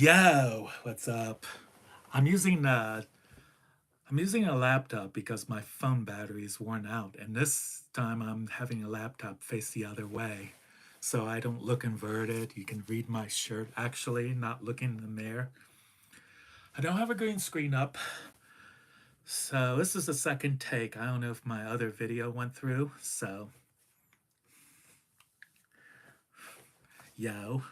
Yo, what's up? I'm using uh I'm using a laptop because my phone battery is worn out, and this time I'm having a laptop face the other way, so I don't look inverted. You can read my shirt actually, not looking in the mirror. I don't have a green screen up, so this is the second take. I don't know if my other video went through, so yo,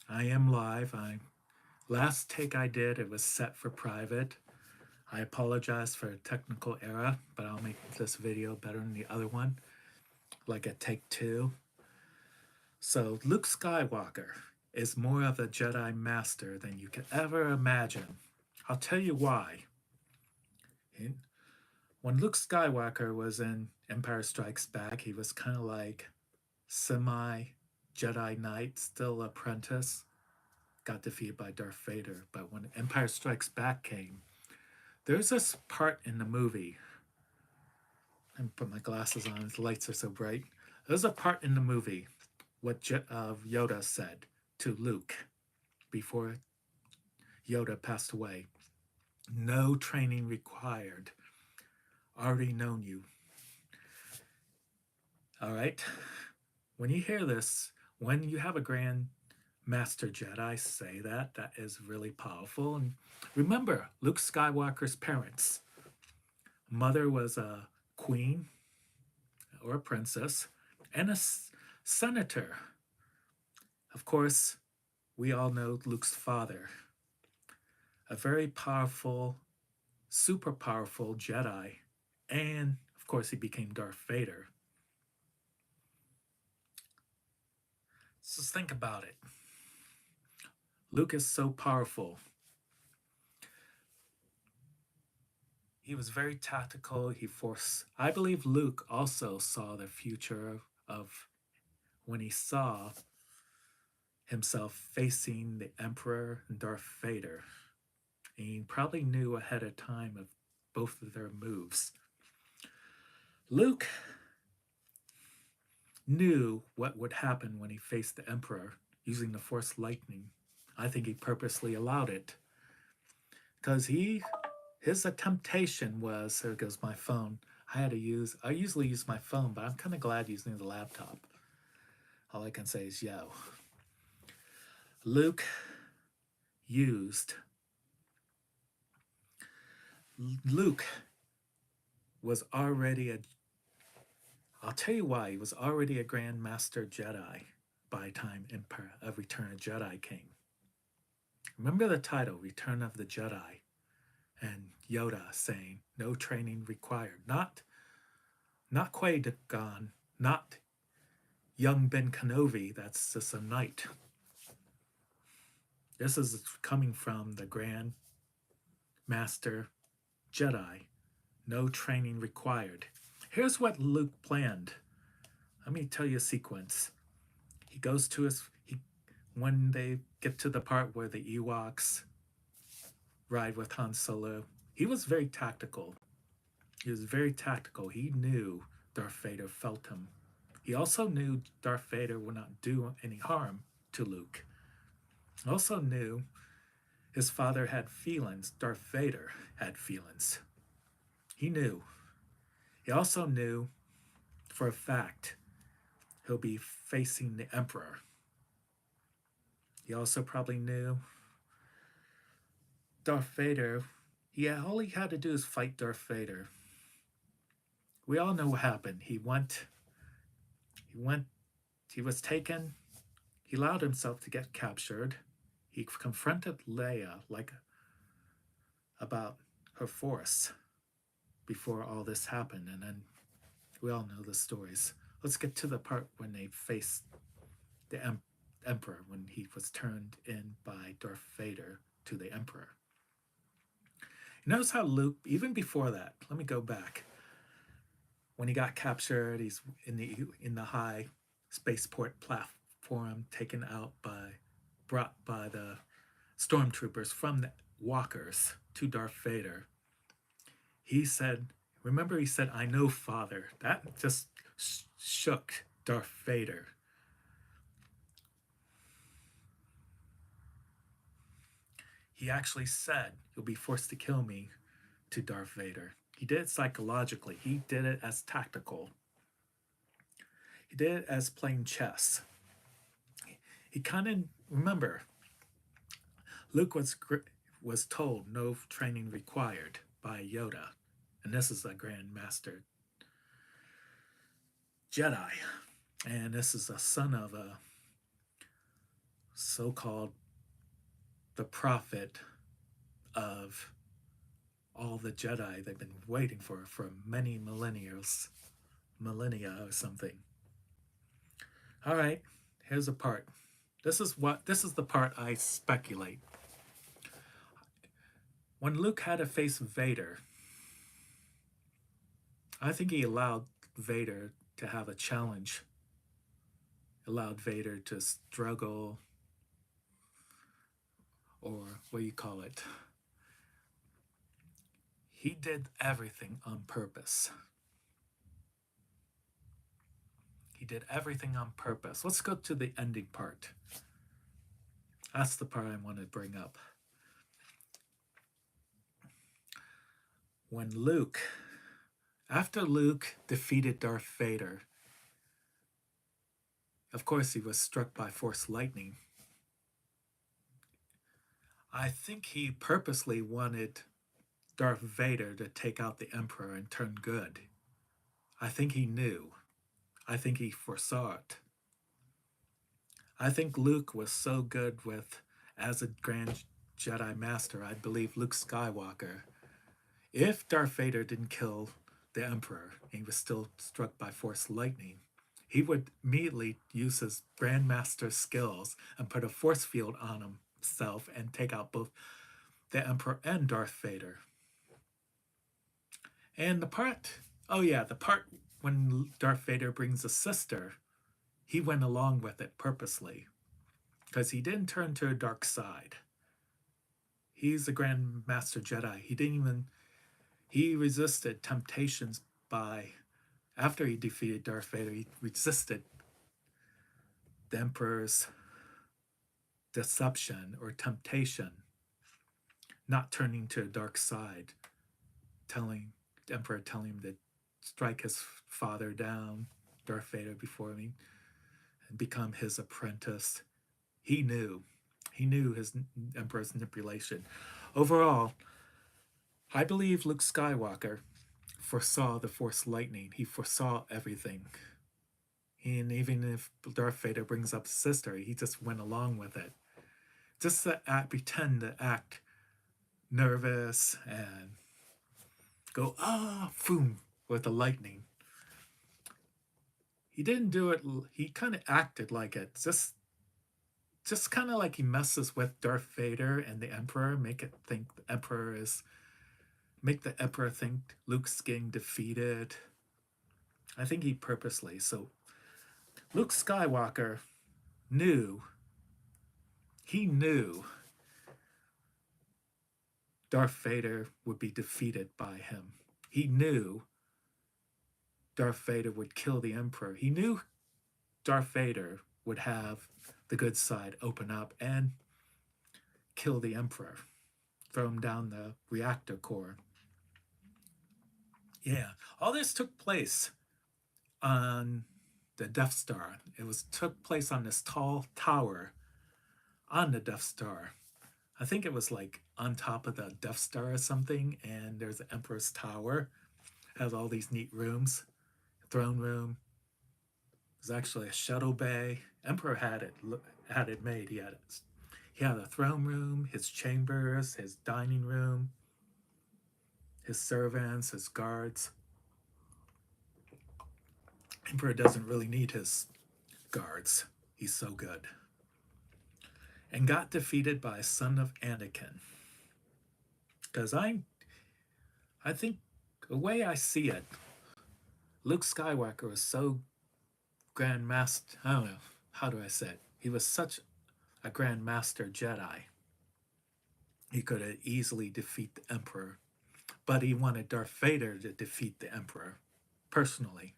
I am live. I last take I did it was set for private. I apologize for a technical error, but I'll make this video better than the other one, like a take two. So, Luke Skywalker is more of a Jedi Master than you could ever imagine. I'll tell you why. When Luke Skywalker was in Empire Strikes Back, he was kind of like semi Jedi Knight, still apprentice, got defeated by Darth Vader. But when Empire Strikes Back came, there's this part in the movie. And put my glasses on, the lights are so bright. There's a part in the movie what Yoda said to Luke before Yoda passed away. No training required. Already known you. All right. When you hear this, when you have a Grand Master Jedi say that, that is really powerful. And remember, Luke Skywalker's parents. Mother was a queen or a princess and a senator. Of course, we all know Luke's father, a very powerful, super powerful Jedi, and of course, he became Darth Vader. Just think about it. Luke is so powerful. He was very tactical. I believe Luke also saw the future of when he saw himself facing the Emperor and Darth Vader. And he probably knew ahead of time of both of their moves. Luke knew what would happen when he faced the Emperor using the Force lightning. I think he purposely allowed it because his temptation was, there goes my phone. I usually use my phone, but I'm kind of glad using the laptop. All I can say is yo. Luke used Luke was already a I'll tell you why he was already a Grand Master Jedi by the time Empire of Return of Jedi came. Remember the title, Return of the Jedi, and Yoda saying, no training required. Not Qui-Gon, not young Ben Kenobi, that's just a knight. This is coming from the Grand Master Jedi, no training required. Here's what Luke planned. Let me tell you a sequence. He goes to when they get to the part where the Ewoks ride with Han Solo, he was very tactical. He was very tactical. He knew Darth Vader felt him. He also knew Darth Vader would not do any harm to Luke. He also knew his father had feelings. Darth Vader had feelings. He knew. He also knew for a fact he'll be facing the Emperor. He also probably knew Darth Vader. Yeah, all he had to do is fight Darth Vader. We all know what happened. He was taken. He allowed himself to get captured. He confronted Leia about her force before all this happened, and then we all know the stories. Let's get to the part when they faced the Emperor, when he was turned in by Darth Vader to the Emperor. You notice how Luke, even before that, let me go back. When he got captured, he's in the high spaceport platform, brought by the stormtroopers from the walkers to Darth Vader. He said, remember he said, I know, Father. That just shook Darth Vader. He actually said, "You'll be forced to kill me," to Darth Vader. He did it psychologically. He did it as tactical. He did it as playing chess. He kind of, remember, Luke was told no training required by Yoda, and this is a Grand Master Jedi, and this is a son of a so-called the prophet of all the Jedi they've been waiting for many millennia or something. All right, here's a part. This is the part I speculate. When Luke had to face Vader, I think he allowed Vader to have a challenge. Allowed Vader to struggle, or what do you call it? He did everything on purpose. He did everything on purpose. Let's go to the ending part. That's the part I want to bring up. When after Luke defeated Darth Vader, of course he was struck by Force lightning. I think he purposely wanted Darth Vader to take out the Emperor and turn good. I think he knew. I think he foresaw it. I think Luke was so good as a Grand Jedi Master, I believe Luke Skywalker, if Darth Vader didn't kill the Emperor and he was still struck by Force lightning, he would immediately use his Grandmaster skills and put a force field on himself and take out both the Emperor and Darth Vader. And the part when Darth Vader brings a sister, he went along with it purposely because he didn't turn to a dark side. He's the Grand Master Jedi. He resisted temptations after he defeated Darth Vader, he resisted the Emperor's deception or temptation, not turning to a dark side, the Emperor telling him to strike his father down, Darth Vader, before me, and become his apprentice. He knew his Emperor's manipulation. Overall, I believe Luke Skywalker foresaw the Force lightning. He foresaw everything. And even if Darth Vader brings up his sister, he just went along with it. Just to pretend to act nervous and go, boom, with the lightning. He didn't do it, he kind of acted like it. Just kind of like he messes with Darth Vader and the Emperor, make the Emperor think Luke's getting defeated. I think he purposely. So Luke Skywalker knew Darth Vader would be defeated by him. He knew Darth Vader would kill the Emperor. He knew Darth Vader would have the good side open up and kill the Emperor, throw him down the reactor core. Yeah, all this took place on the Death Star. Took place on this tall tower on the Death Star. I think it was like on top of the Death Star or something, and there's the Emperor's Tower. It has all these neat rooms. Throne room. There's actually a shuttle bay. Emperor had it made. He had a throne room, his chambers, his dining room, his servants, his guards. Emperor doesn't really need his guards. He's so good. And got defeated by a son of Anakin. Because I think the way I see it, Luke Skywalker was so Grand Master. I don't know, how do I say it? He was such a Grand Master Jedi. He could have easily defeated the Emperor, but he wanted Darth Vader to defeat the Emperor personally.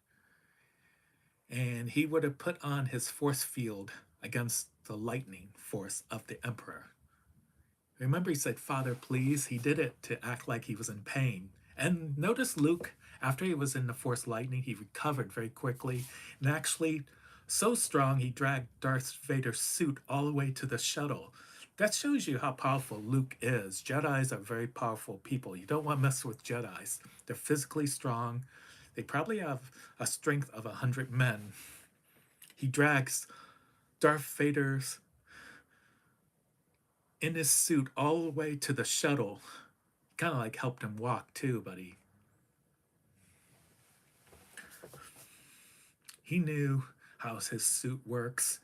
And he would have put on his force field against the lightning force of the Emperor. Remember, he said, "Father, please." He did it to act like he was in pain. And notice Luke, after he was in the Force Lightning, he recovered very quickly. And actually, so strong, he dragged Darth Vader's suit all the way to the shuttle. That shows you how powerful Luke is. Jedis are very powerful people. You don't want to mess with Jedis. They're physically strong. They probably have a strength of 100 men. He drags Darth Vader's in his suit all the way to the shuttle. Kind of like helped him walk too, but he knew how his suit works.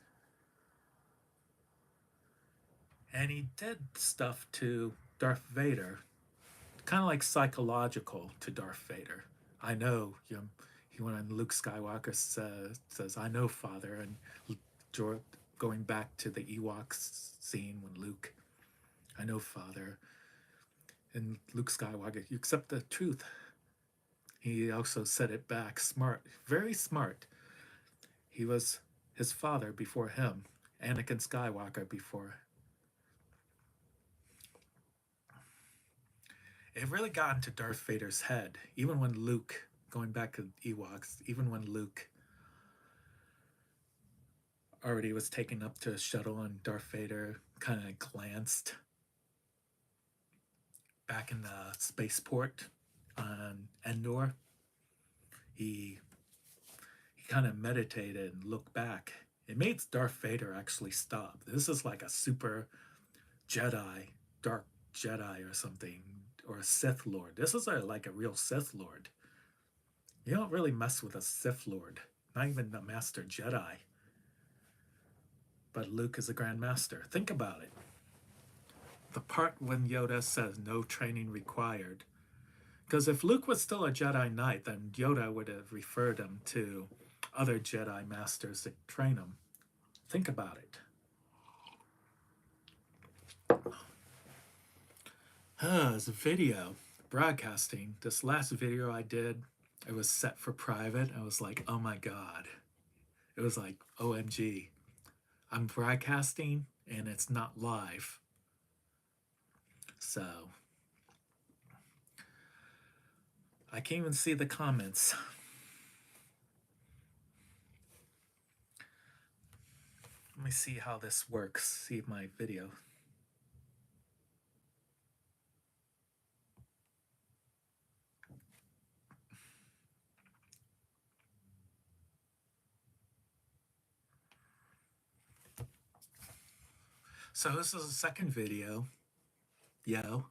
And he did stuff to Darth Vader, kind of like psychological to Darth Vader. I know, when Luke Skywalker says, "I know, Father," and George, going back to the Ewoks scene when Luke, "I know, Father," and Luke Skywalker, "You accept the truth." He also said it back, smart, very smart. He was his father before him, Anakin Skywalker before. It really got into Darth Vader's head, even when Luke, going back to Ewoks, even when Luke already was taken up to a shuttle and Darth Vader kind of glanced back in the spaceport on Endor. He kind of meditated and looked back. It made Darth Vader actually stop. This is like a super Jedi, dark Jedi or something, or a Sith Lord. This is like a real Sith Lord. You don't really mess with a Sith Lord, not even the Master Jedi. But Luke is a Grand Master. Think about it. The part when Yoda says no training required. Because if Luke was still a Jedi Knight, then Yoda would have referred him to other Jedi Masters to train him. Think about it. It's a video broadcasting. This last video I did, it was set for private. I was like, oh my God. It was like, OMG. I'm broadcasting and it's not live. So I can't even see the comments. Let me see how this works. See my video. So this is the second video. Yo.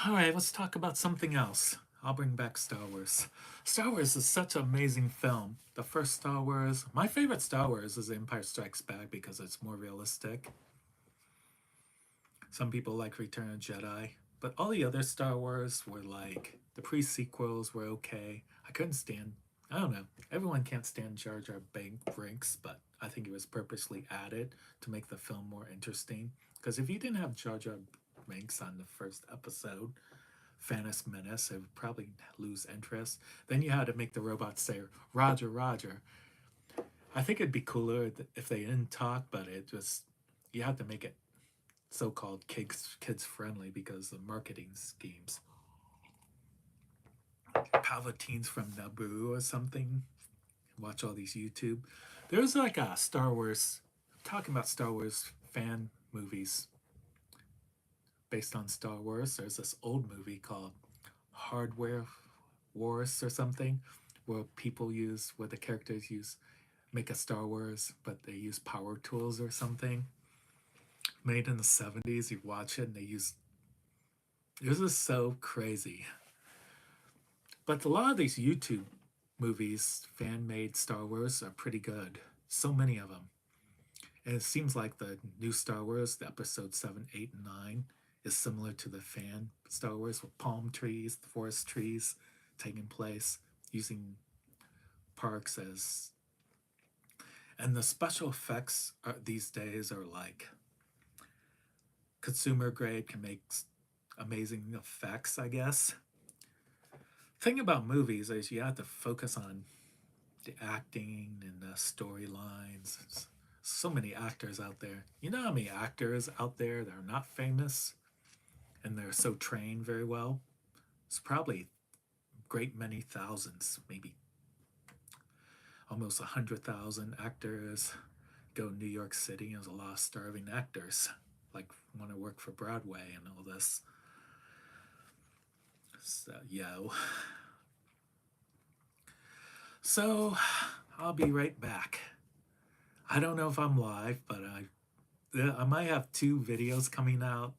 All right, let's talk about something else. I'll bring back Star Wars. Star Wars is such an amazing film. The first Star Wars, my favorite Star Wars is Empire Strikes Back because it's more realistic. Some people like Return of Jedi, but all the other Star Wars were like, the pre-sequels were okay. I don't know, everyone can't stand Jar Jar Binks, but I think it was purposely added to make the film more interesting. Because if you didn't have Jar Jar Binks on the first episode, Phantom Menace, it would probably lose interest. Then you had to make the robots say, "Roger, Roger." I think it'd be cooler if they didn't talk, but you had to make it so-called kids friendly because of marketing schemes. Palpatine's from Naboo or something. Watch all these YouTube. There's like a Star Wars, talking about Star Wars fan movies based on Star Wars. There's this old movie called Hardware Wars or something, where the characters make a Star Wars, but they use power tools or something. Made in the 70s, you watch it and this is so crazy. But a lot of these YouTube movies, fan-made Star Wars, are pretty good. So many of them. And it seems like the new Star Wars, the episode 7, 8, and 9, is similar to the fan Star Wars with palm trees, forest trees taking place, using parks as... And the special effects these days are like consumer grade, can make amazing effects, I guess. Thing about movies is you have to focus on the acting and the storylines. So many actors out there. You know how many actors out there that are not famous and they're so trained very well? It's probably a great many thousands, maybe almost 100,000 actors go to New York City. There's a lot of starving actors, like want to work for Broadway and all this. So, yo. So, I'll be right back. I don't know if I'm live, but I might have 2 videos coming out.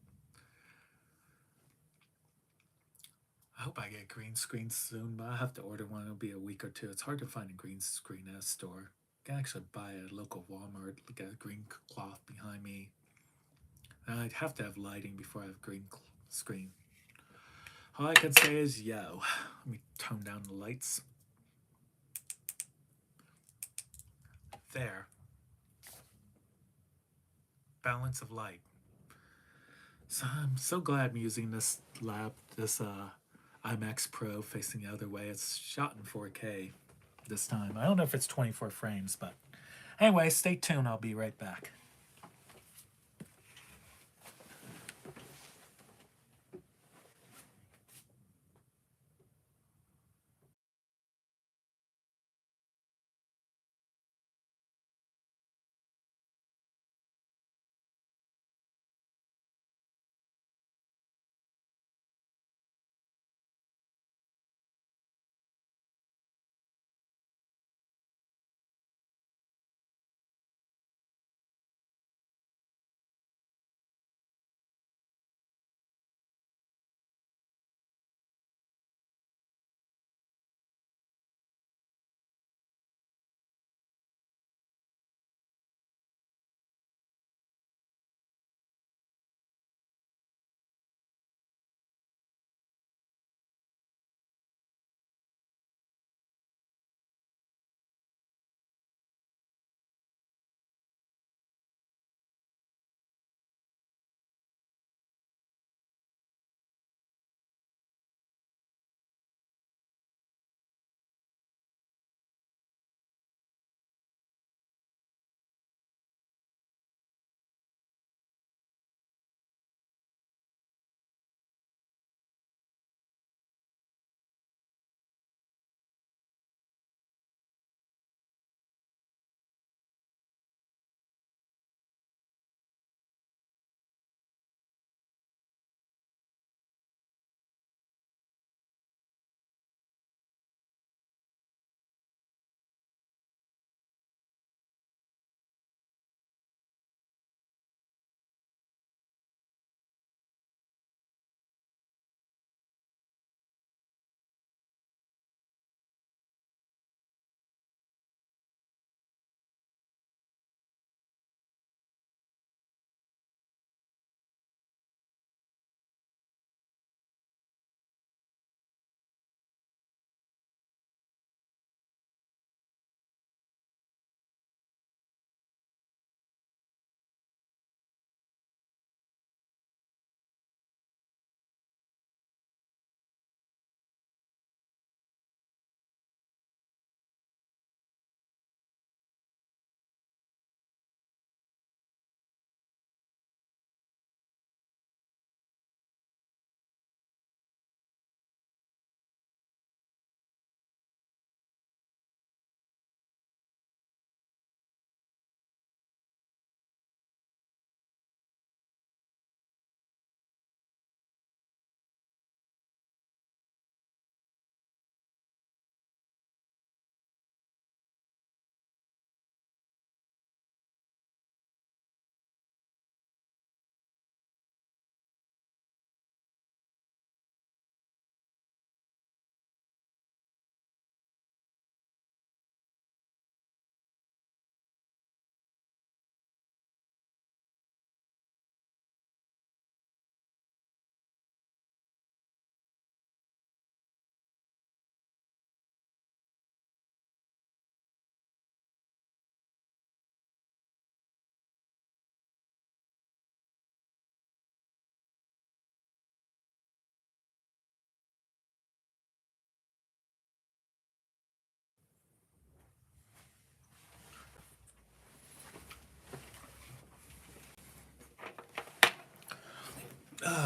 I hope I get green screen soon, but I'll have to order one. It'll be a week or two. It's hard to find a green screen at a store. You can actually buy it at a local Walmart, get a green cloth behind me. And I'd have to have lighting before I have green screen. All I can say is yo. Let me tone down the lights. There. Balance of light. So I'm so glad I'm using this IMAX Pro facing the other way. It's shot in 4K this time. I don't know if it's 24 frames, but anyway, stay tuned. I'll be right back.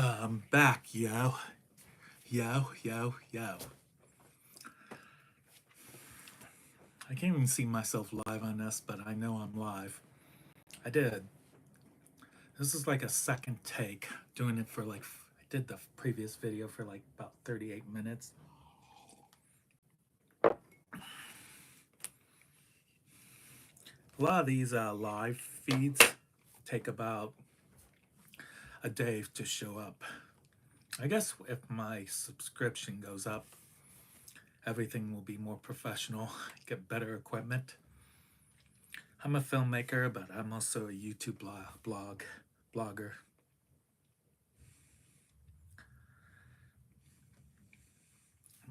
I'm back, yo. Yo, yo, yo. I can't even see myself live on this, but I know I'm live. I did. This is like a second take, doing it for like, I did the previous video for like about 38 minutes. A lot of these live feeds take about a day to show up. I guess if my subscription goes up, everything will be more professional, get better equipment. I'm a filmmaker, but I'm also a YouTube blogger. Let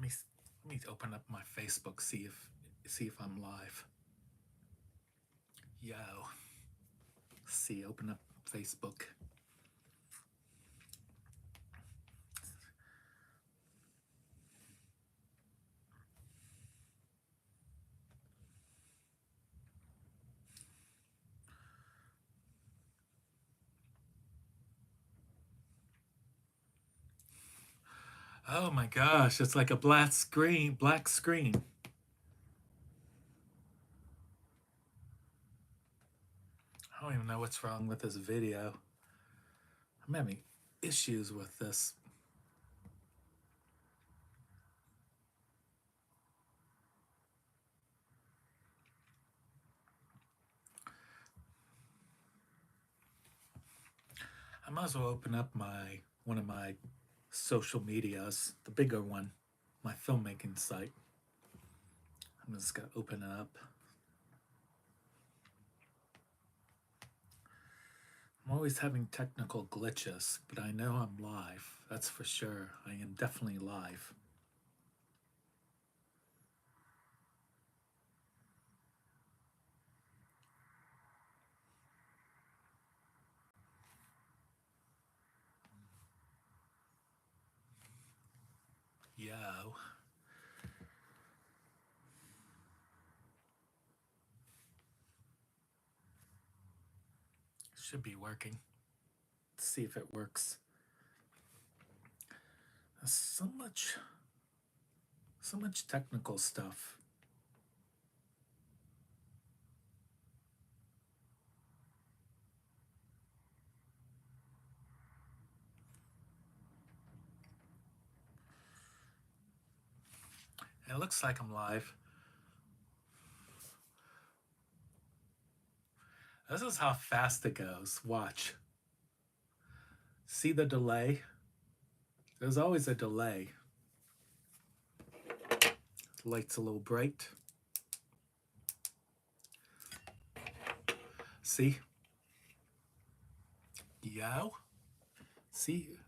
me open up my Facebook, see if I'm live. Yo. See, open up Facebook. Oh my gosh, it's like a black screen. I don't even know what's wrong with this video. I'm having issues with this. I might as well open up one of my social medias, the bigger one, my filmmaking site. I'm just gonna open it up. I'm always having technical glitches, but I know I'm live. That's for sure. I am definitely live. Yo. Should be working. Let's see if it works. There's so much technical stuff. It looks like I'm live. This is how fast it goes. Watch. See the delay? There's always a delay. The light's a little bright. See? Yo? See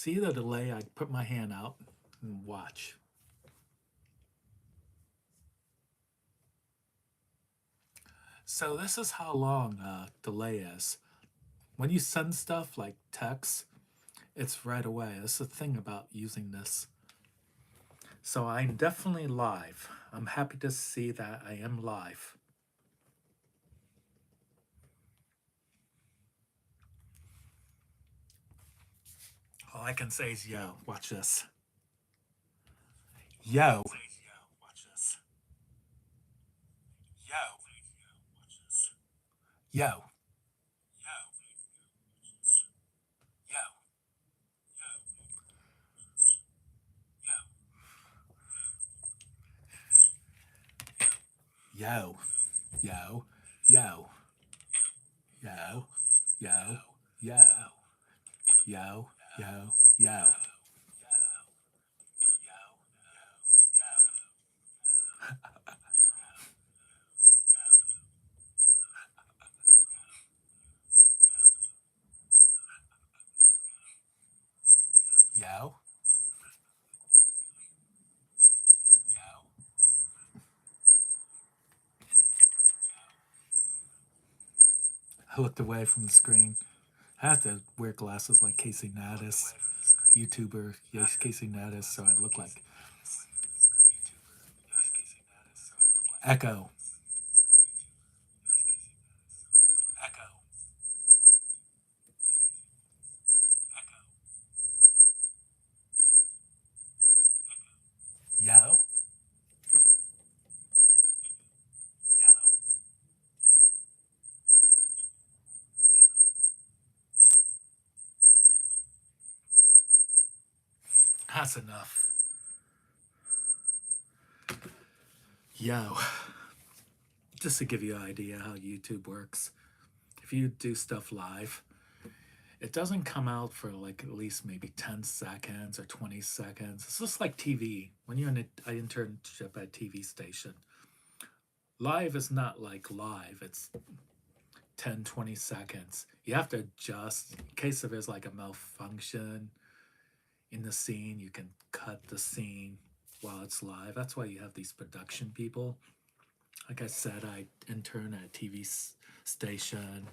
the delay? I put my hand out and watch. So this is how long delay is. When you send stuff like text, it's right away. That's the thing about using this. So I'm definitely live. I'm happy to see that I am live. All I can say is yo, watch this. Yo. Watch this. Yo. Watch this. Yo. Yo. Yo. Yo. Yo. Yo. Yo. Yo. Yo. Yo. Yo. I looked away from the screen. I have to wear glasses like Casey Natus, YouTuber, yes, Casey Natus, so I look like Echo. That's enough. Yo, just to give you an idea how YouTube works, if you do stuff live, it doesn't come out for like at least maybe 10 seconds or 20 seconds. It's just like TV. When you're in an internship at TV station, live is not like live. It's 10, 20 seconds. You have to adjust in case if there's like a malfunction in the scene. You can cut the scene while it's live. That's why you have these production people. Like I said, I intern at a TV station.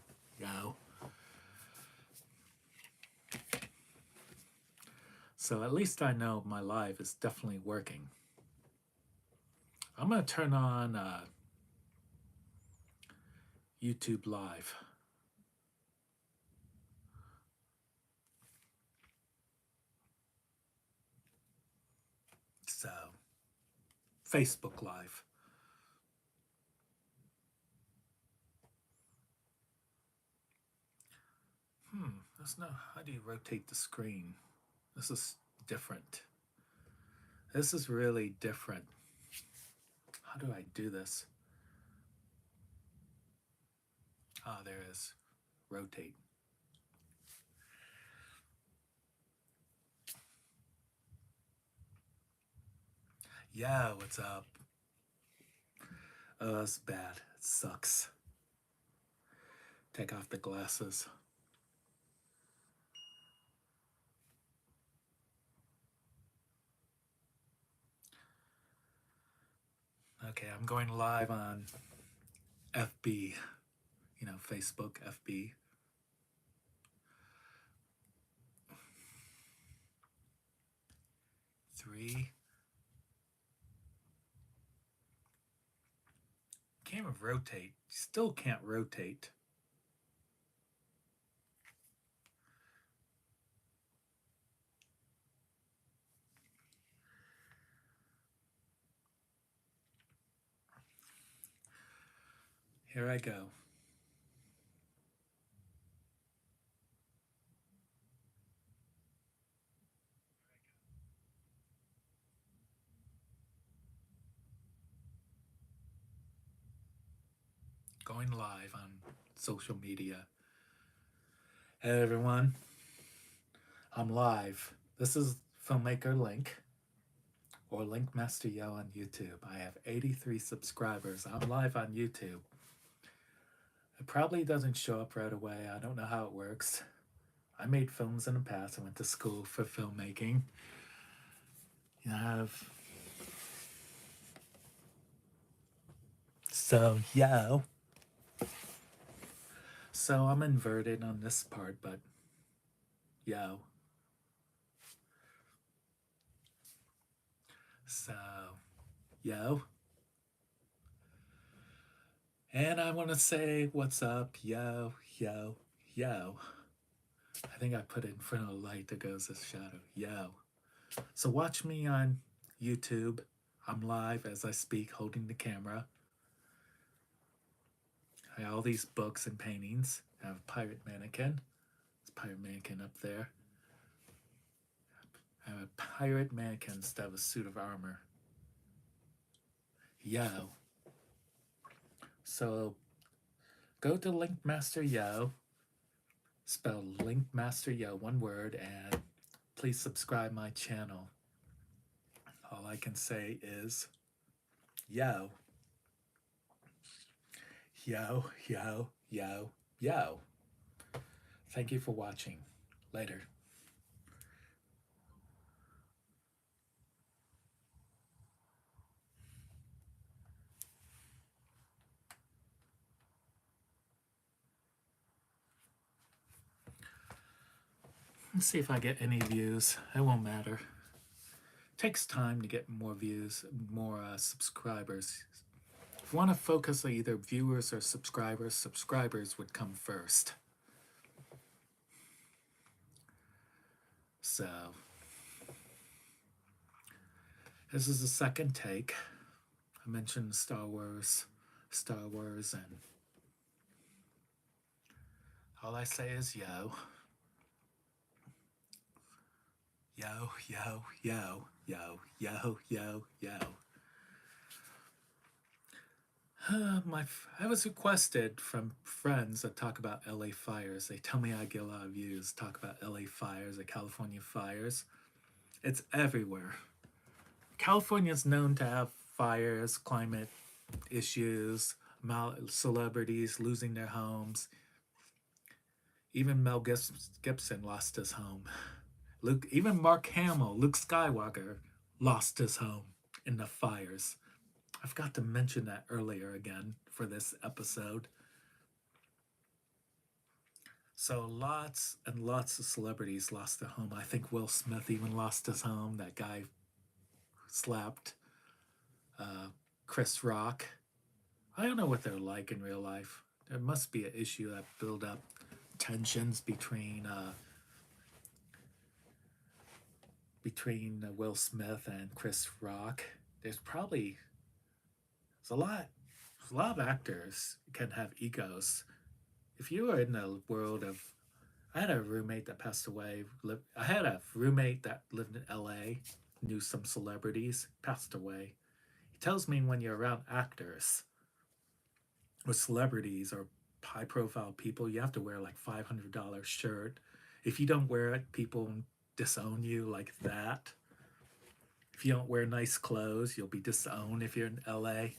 So at least I know my live is definitely working. I'm going to turn on YouTube Live. So, Facebook Live. That's not, how do you rotate the screen? This is different. This is really different. How do I do this? Ah, there it is. Rotate. Yeah, what's up? Oh, that's bad. It sucks. Take off the glasses. Okay, I'm going live on FB. You know, Facebook, FB. Three. Can't even rotate. Still can't rotate. Here I go. Going live on social media. Hey everyone, I'm live. This is Filmmaker Link or Link Master Yo on YouTube. I have 83 subscribers. I'm live on YouTube. It probably doesn't show up right away. I don't know how it works. I made films in the past. I went to school for filmmaking. You have so yo. So I'm inverted on this part, but yo. So yo. And I want to say what's up, yo, yo, yo. I think I put it in front of a light that goes as shadow. Yo. So watch me on YouTube. I'm live as I speak, holding the camera. I have all these books and paintings. I have a pirate mannequin. There's a pirate mannequin up there. I have a pirate mannequin instead of a suit of armor. Yo. So go to Link Master Yo. Spell Link Master Yo, one word, and please subscribe my channel. All I can say is yo. Yo, yo, yo, yo. Thank you for watching. Later. Let's see if I get any views. It won't matter. It takes time to get more views, more subscribers. If you want to focus on either viewers or subscribers, subscribers would come first. So, this is the second take. I mentioned Star Wars, and all I say is yo. Yo, yo, yo, yo, yo, yo, yo. I was requested from friends that talk about LA fires. They tell me I get a lot of views, talk about LA fires, the California fires. It's everywhere. California is known to have fires, climate issues, celebrities losing their homes. Even Mel Gibson lost his home. Even Mark Hamill, Luke Skywalker, lost his home in the fires. I forgot to mention that earlier again for this episode. So lots and lots of celebrities lost their home. I think Will Smith even lost his home. That guy slapped Chris Rock. I don't know what they're like in real life. There must be an issue that build up tensions between Will Smith and Chris Rock. There's a lot of actors can have egos. If you were in the world of, I had a roommate that passed away. I had a roommate that lived in LA, knew some celebrities, passed away. He tells me when you're around actors or celebrities or high profile people, you have to wear like $500 shirt. If you don't wear it, people disown you like that. If you don't wear nice clothes, you'll be disowned if you're in LA.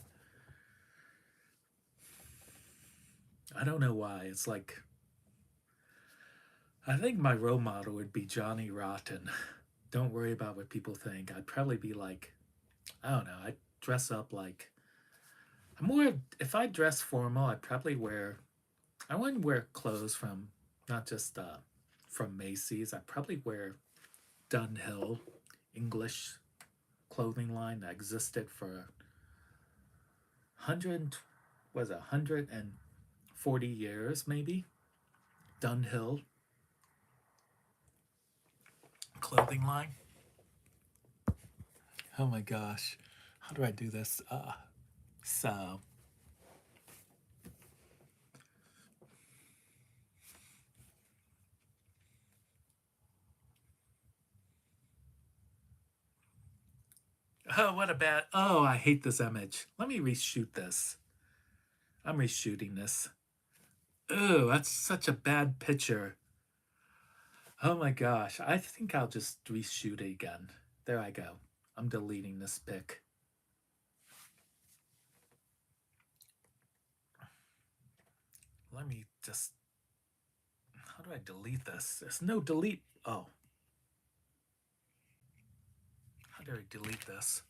I don't know why. It's like, I think my role model would be Johnny Rotten. Don't worry about what people think. I'd probably be like, I don't know, I'd dress up like, if I dress formal, I wouldn't wear clothes from, not just from Macy's. I'd probably wear Dunhill, English clothing line that existed for 140 years maybe. Dunhill clothing line. Oh my gosh, how do I do this? So oh, what a bad, oh, I hate this image. Let me reshoot this. I'm reshooting this. Oh, that's such a bad picture. Oh my gosh, I think I'll just reshoot it again. There I go. I'm deleting this pic. Let me just, how do I delete this? There's no delete. Oh. How do I delete this?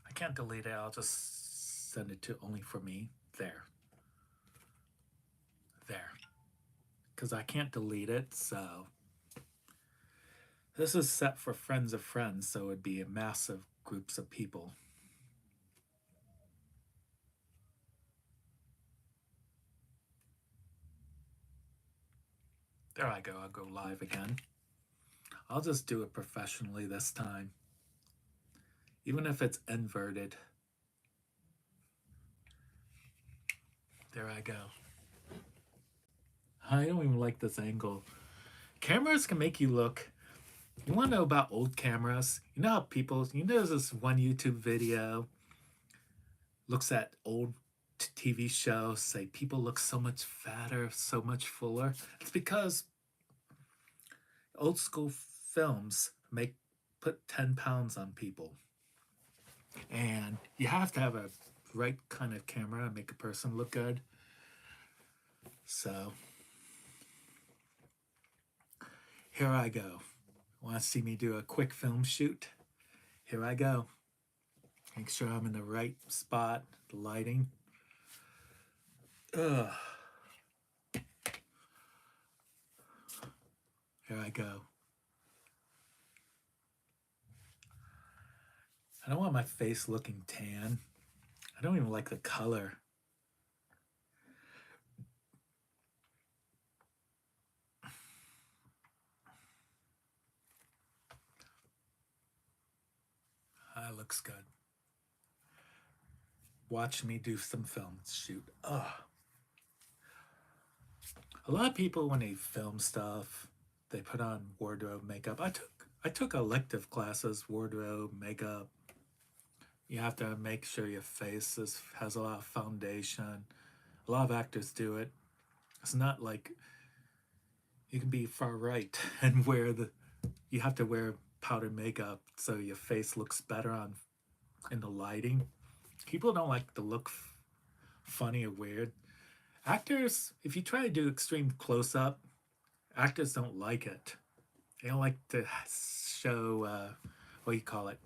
I can't delete it. I'll just send it to only for me. There. There. Because I can't delete it, so. This is set for friends of friends, so it'd be a massive groups of people. There I go. I'll go live again. I'll just do it professionally this time. Even if it's inverted. There I go. I don't even like this angle. Cameras can make you look. You want to know about old cameras? You know how there's this one YouTube video looks at old TV shows, say people look so much fatter, so much fuller. It's because old school films put 10 pounds on people. And you have to have a right kind of camera to make a person look good. So here I go. Want to see me do a quick film shoot? Here I go. Make sure I'm in the right spot, the lighting. Ugh. Here I go. I don't want my face looking tan. I don't even like the color. looks good. Watch me do some film shoot. Ugh. A lot of people, when they film stuff, they put on wardrobe, makeup. I took elective classes, wardrobe, makeup. You have to make sure your face has a lot of foundation. A lot of actors do it. It's not like you can be far right and you have to wear powdered makeup so your face looks better in the lighting. People don't like to look funny or weird. Actors, if you try to do extreme close up, actors don't like it. They don't like to show what do you call it,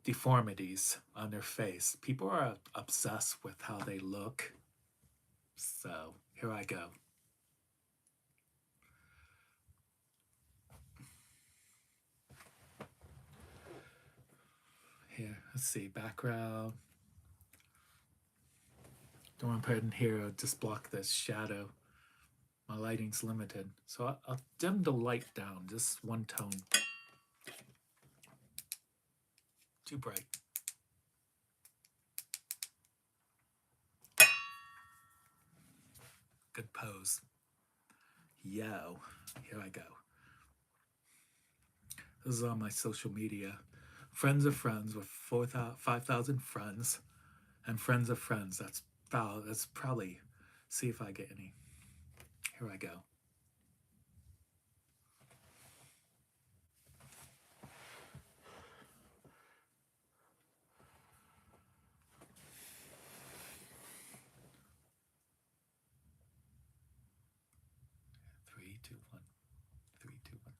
deformities on their face. People are obsessed with how they look. So here I go. Here, let's see, background. Don't want to put it in here, I'll just block this shadow. My lighting's limited. So I'll dim the light down, just one tone. Too bright. Good pose. Yo, here I go. This is on my social media. Friends of friends with 5,000 friends, and friends of friends. That's probably. See if I get any. Here I go. Three, two, one. 3, 2, 1.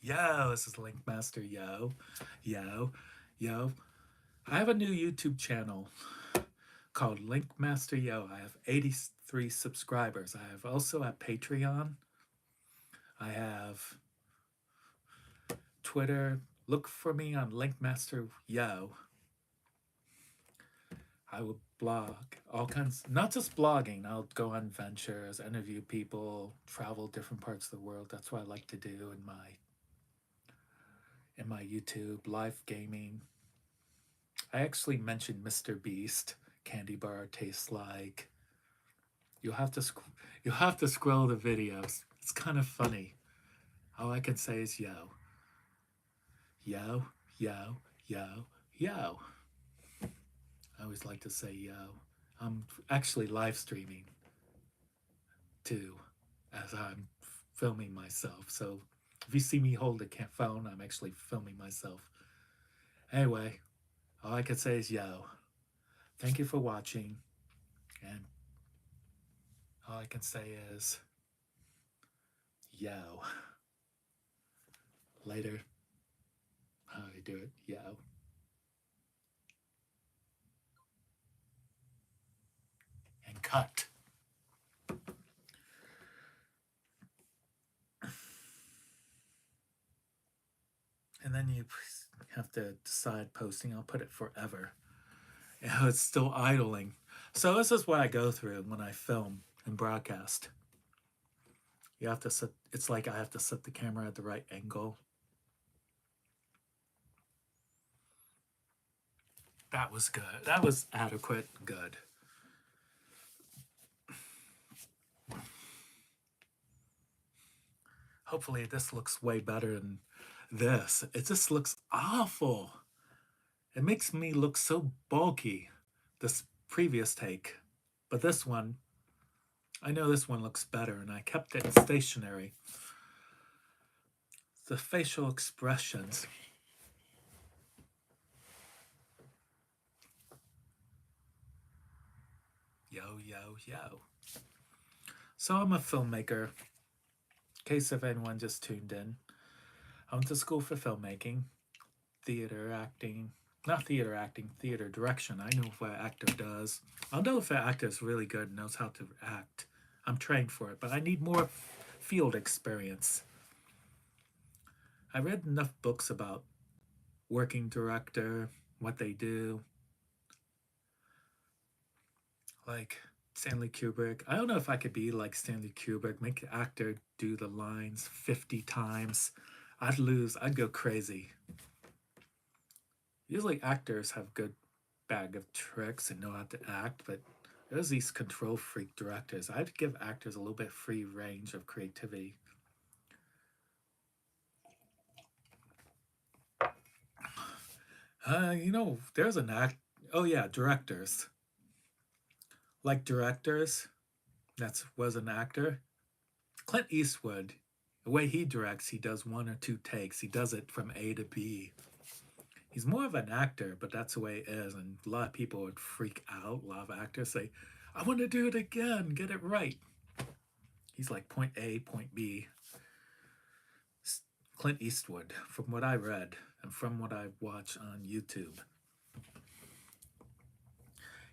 Yo, this is Link Master. Yo, yo, yo. I have a new YouTube channel called Link Master Yo. I have 83 subscribers. I have also at Patreon. I have Twitter. Look for me on Link Master Yo. I will blog all kinds, not just blogging. I'll go on ventures, interview people, travel different parts of the world. That's what I like to do in my YouTube, live gaming. I actually mentioned Mr. Beast, candy bar tastes like. You'll have to scroll the videos. It's kind of funny. All I can say is yo. Yo, yo, yo, yo. I always like to say yo. I'm actually live streaming too as I'm filming myself. So if you see me hold a phone, I'm actually filming myself. Anyway, all I can say is yo. Thank you for watching. And all I can say is yo. Later. How do I do it? Yo. And cut. And then you have to decide posting. I'll put it forever. It's still idling. So this is what I go through when I film and broadcast. You have to set, it's like I have to set the camera at the right angle. That was good. That was adequate. Good. Hopefully this looks way better than this. It just looks awful. It makes me look so bulky, this previous take. But this one, I know this one looks better, and I kept it stationary. The facial expressions. Yo, yo, yo. So I'm a filmmaker. In case if anyone just tuned in, I went to school for filmmaking, theater acting, not theater acting, theater direction. I know what an actor does. I'll know if an actor is really good and knows how to act. I'm trained for it, but I need more field experience. I read enough books about working director, what they do. Like, Stanley Kubrick. I don't know if I could be like Stanley Kubrick, make the actor do the lines 50 times. I'd lose, I'd go crazy. Usually actors have good bag of tricks and know how to act, but there's these control freak directors. I'd give actors a little bit free range of creativity. There's an act. Oh yeah, directors. Like directors, that was an actor. Clint Eastwood, the way he directs, he does one or two takes. He does it from A to B. He's more of an actor, but that's the way it is. And a lot of people would freak out. A lot of actors say, I want to do it again, get it right. He's like point A, point B. Clint Eastwood, from what I read and from what I watch on YouTube.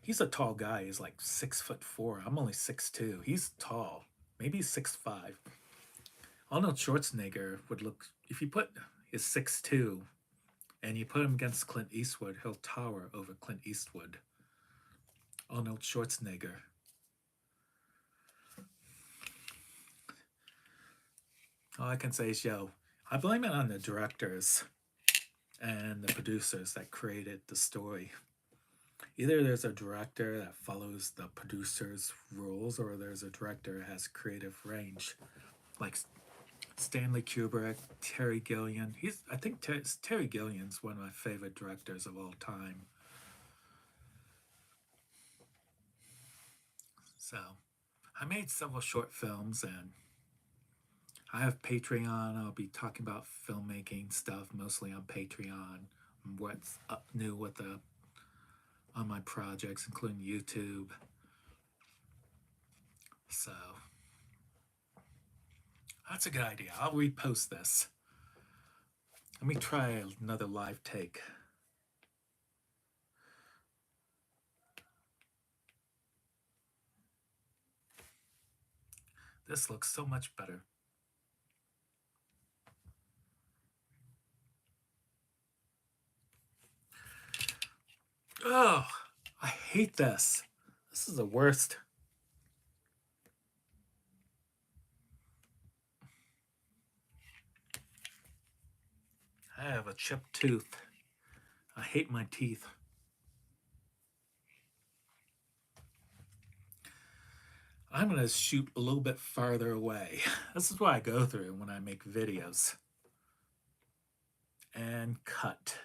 He's a tall guy. He's like 6'4". I'm only 6'2". He's tall. Maybe 6'5". Arnold Schwarzenegger would look, if you put his 6'2" and you put him against Clint Eastwood, he'll tower over Clint Eastwood. Arnold Schwarzenegger. All I can say is, I blame it on the directors and the producers that created the story. Either there's a director that follows the producer's rules, or there's a director that has creative range. Like Stanley Kubrick, Terry Gilliam. I think Terry Gilliam's one of my favorite directors of all time. So, I made several short films, and I have Patreon. I'll be talking about filmmaking stuff mostly on Patreon. What's new on my projects, including YouTube. So that's a good idea. I'll repost this. Let me try another live take. This looks so much better. Oh, I hate this. This is the worst. I have a chipped tooth. I hate my teeth. I'm going to shoot a little bit farther away. This is what I go through when I make videos. And cut.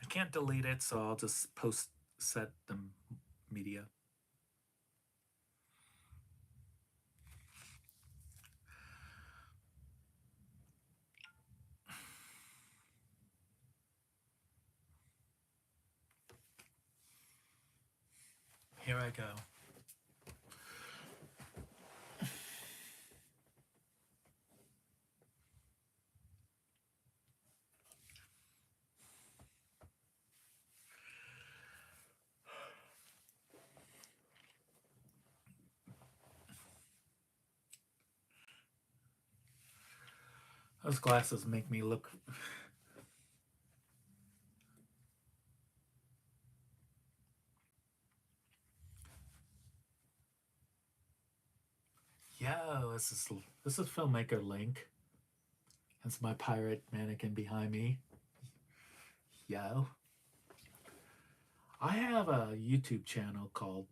I can't delete it, so I'll just set the media. Here I go. Those glasses make me look... Yo, this is filmmaker Link. That's my pirate mannequin behind me. Yo. I have a YouTube channel called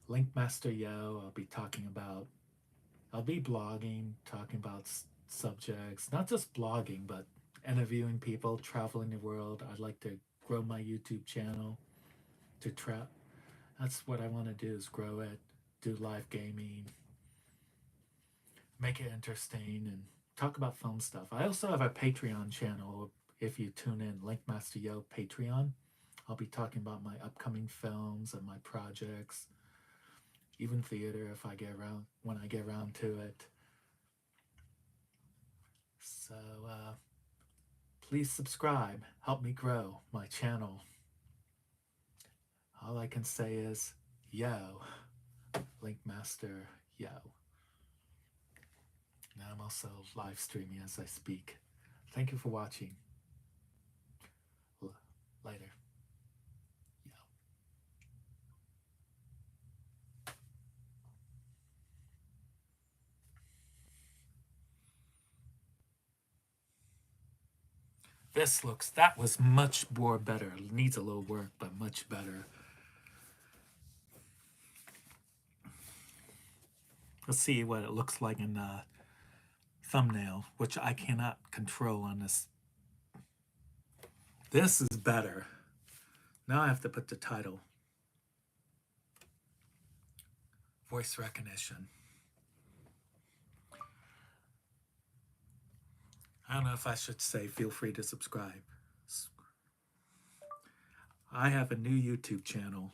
Linkmaster Yo. I'll be blogging, talking about subjects, not just blogging, but interviewing people, traveling the world. I'd like to grow my YouTube channel that's what I want to do, is grow it, do live gaming, make it interesting, and talk about film stuff. I also have a Patreon channel. If you tune in, Linkmaster Yo Patreon, I'll be talking about my upcoming films and my projects, even theater when I get around to it. So please subscribe, help me grow my channel. All I can say is, yo, Linkmaster Yo. Now I'm also live streaming as I speak. Thank you for watching. Later. Yeah. That was much more better. It needs a little work, but much better. Let's see what it looks like in the thumbnail, which I cannot control on this. This is better. Now I have to put the title. Voice recognition. I don't know if I should say feel free to subscribe. I have a new YouTube channel.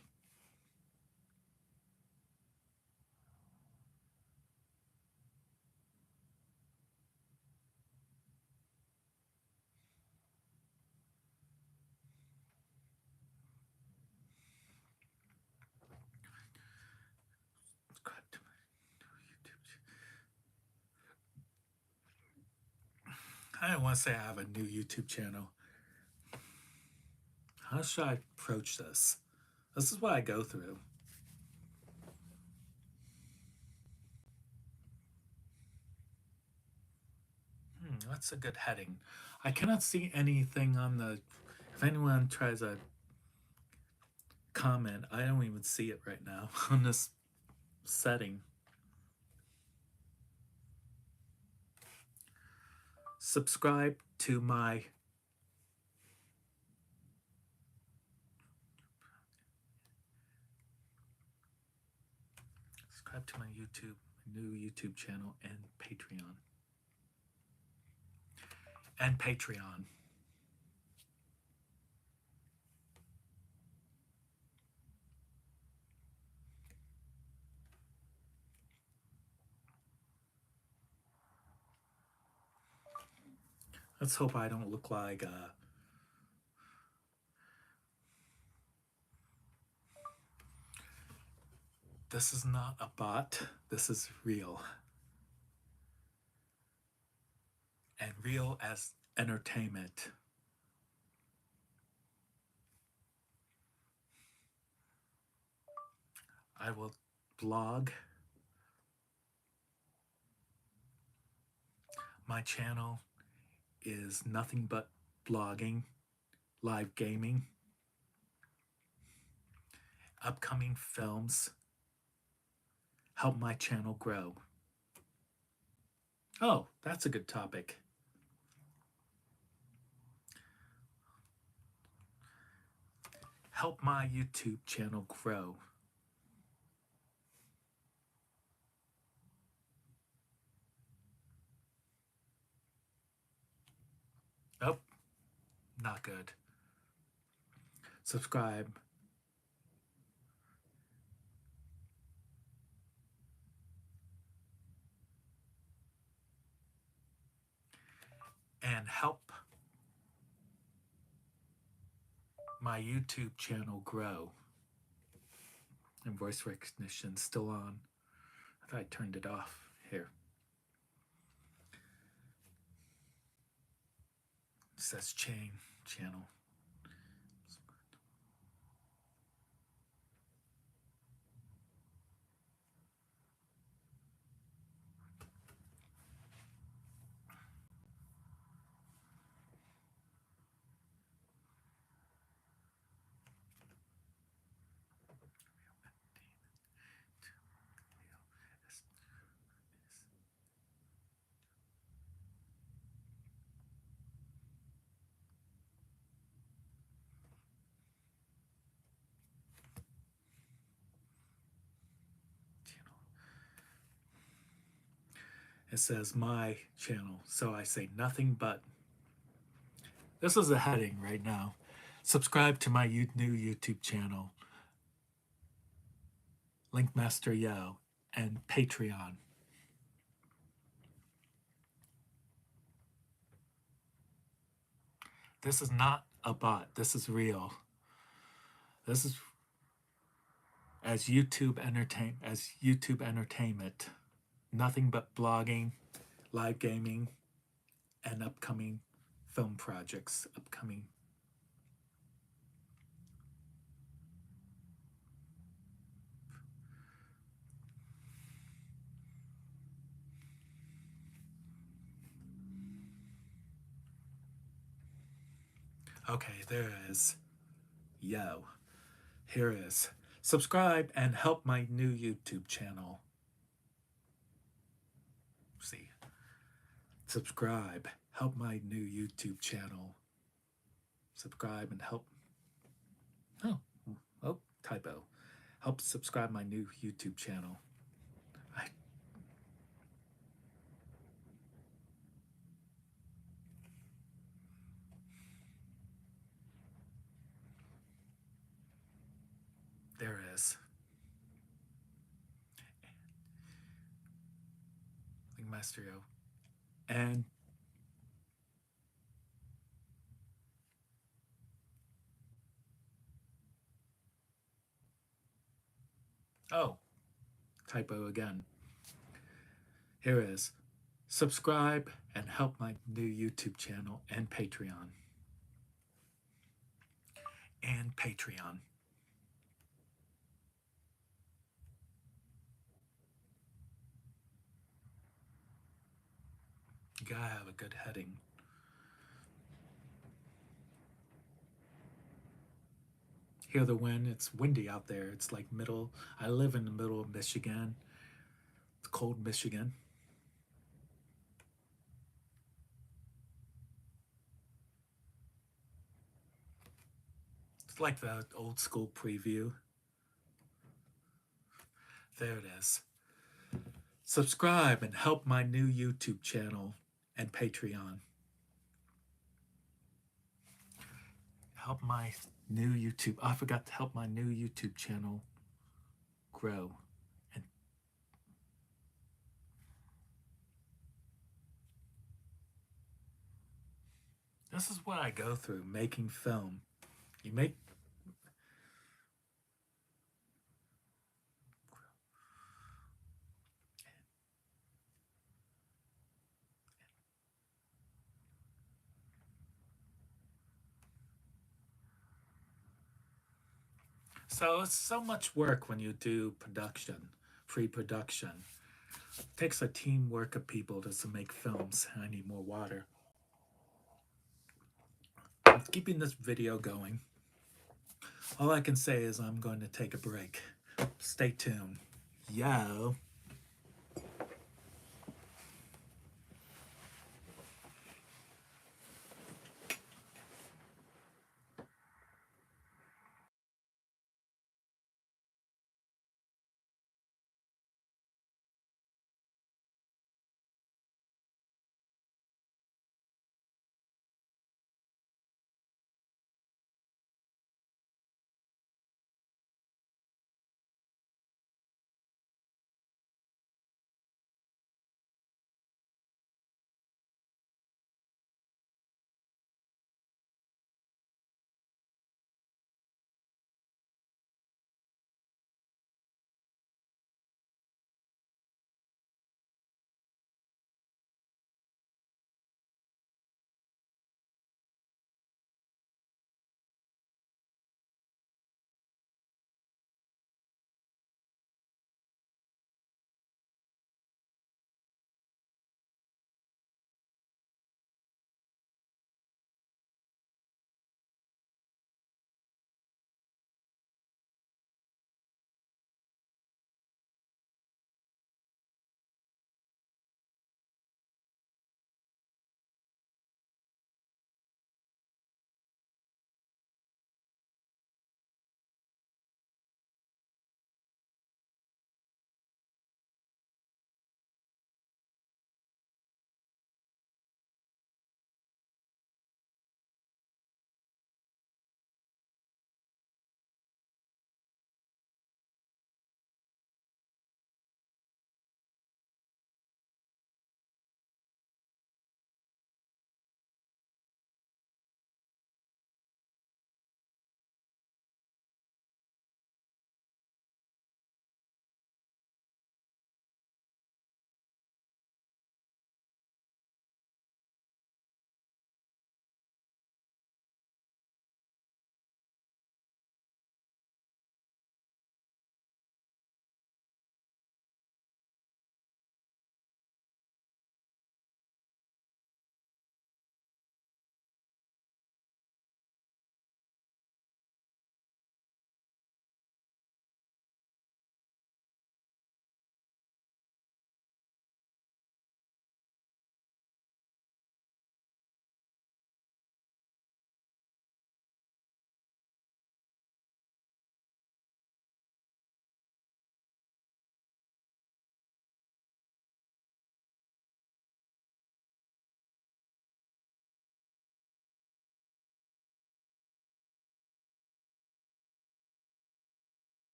I don't want to say I have a new YouTube channel. How should I approach this? This is what I go through. That's a good heading. I cannot see anything on the... If anyone tries a comment, I don't even see it right now on this setting. Subscribe to my new YouTube channel and Patreon. And Patreon. Let's hope I don't look like this is not a bot. This is real. And real as entertainment. I will blog. My channel is nothing but blogging, live gaming, upcoming films. Help my channel grow. Oh, that's a good topic. Help my YouTube channel grow. Oh, not good. Subscribe. And help my YouTube channel grow. And voice recognition still on. I thought I turned it off here. It says channel. It says my channel, so I say nothing but. This is a heading right now. Subscribe to my new YouTube channel, Linkmaster Yo, and Patreon. This is not a bot. This is real. This is as YouTube entertainment. Nothing but blogging, live gaming, and upcoming film projects upcoming. Okay, there it is. Yo, here it is. Subscribe and help my new YouTube channel. See, subscribe, help my new YouTube channel. Subscribe and help. Oh, oh, typo. Help subscribe my new YouTube channel. There it is. Link Masterio. And oh, typo again. Here it is. Subscribe and help my new YouTube channel and Patreon. And Patreon. You gotta have a good heading. Hear the wind? It's windy out there. It's like middle. I live in the middle of Michigan. It's cold Michigan. It's like the old school preview. There it is. Subscribe and help my new YouTube channel and Patreon. Help my new YouTube. I forgot to help my new YouTube channel grow. And this is what I go through making film. You make so it's so much work when you do production, pre-production. It takes a teamwork of people to make films. I need more water. I'm keeping this video going. All I can say is I'm going to take a break. Stay tuned. Yo.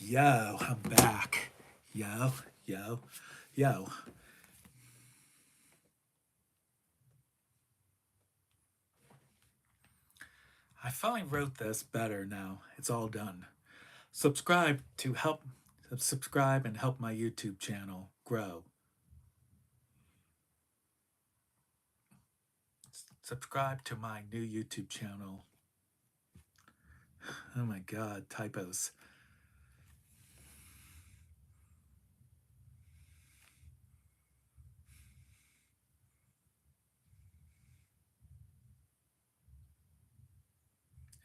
Yo, I'm back. Yo, yo, yo. I finally wrote this better now. It's all done. Subscribe and help my YouTube channel grow. Subscribe to my new YouTube channel. Oh my god, typos.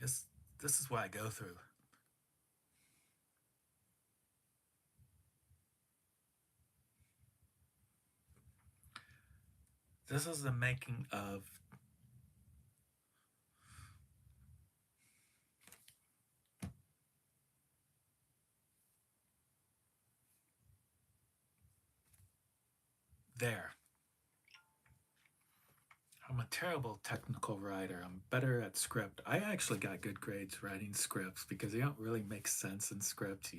This, this is what I go through. This is the making of there. I'm a terrible technical writer. I'm better at script. I actually got good grades writing scripts because they don't really make sense in scripts.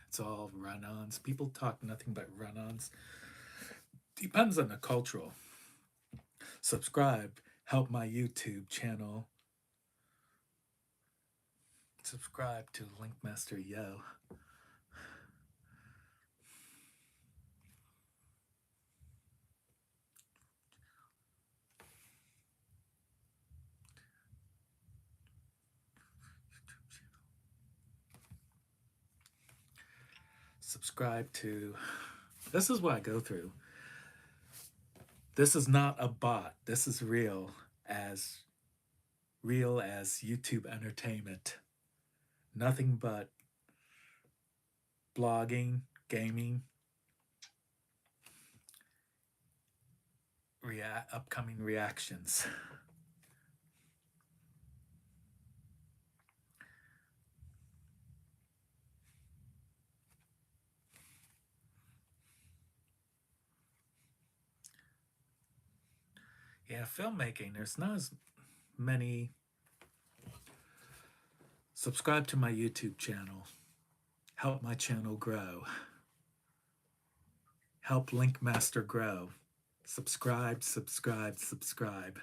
It's all run-ons. People talk nothing but run-ons. Depends on the cultural. Subscribe. Help my YouTube channel. Subscribe to Linkmaster Yo. Subscribe to. This is what I go through. This is not a bot. This is real as YouTube entertainment. Nothing but blogging, gaming, upcoming reactions. Yeah, filmmaking, there's not as many. Subscribe to my YouTube channel. Help my channel grow. Help Linkmaster grow. Subscribe, subscribe, subscribe.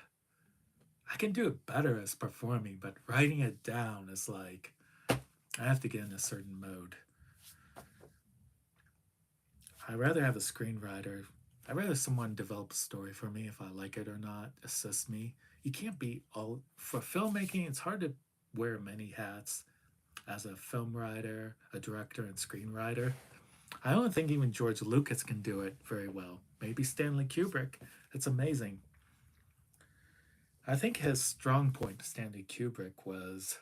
I can do it better as performing, but writing it down is like, I have to get in a certain mode. I'd rather have a screenwriter. I'd rather someone develop a story for me if I like it or not, assist me. You can't be all, for filmmaking, it's hard to wear many hats as a film writer, a director, and screenwriter. I don't think even George Lucas can do it very well. Maybe Stanley Kubrick. It's amazing. I think his strong point, Stanley Kubrick, was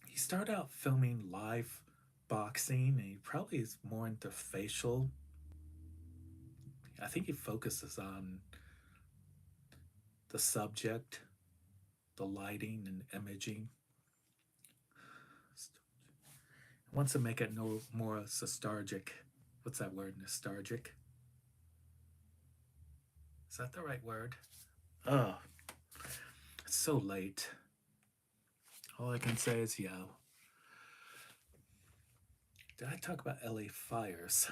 he started out filming live boxing, and he probably is more into facial. I think he focuses on the subject, the lighting, and imaging. He wants to make it no more nostalgic. What's that word? Nostalgic? Is that the right word? Oh, it's so late. All I can say is yo. Did I talk about LA fires?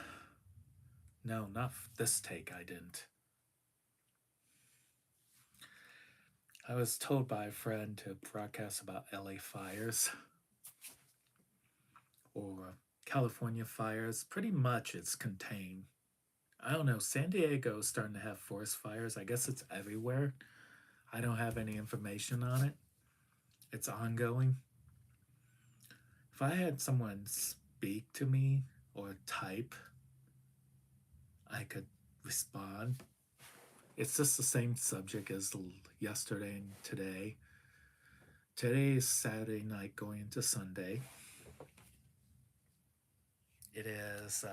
No, not this take, I didn't. I was told by a friend to broadcast about LA fires or California fires. Pretty much it's contained. I don't know, San Diego is starting to have forest fires. I guess it's everywhere. I don't have any information on it. It's ongoing. If I had someone speak to me or type, I could respond. It's just the same subject as yesterday and today. Today is Saturday night going into Sunday. It is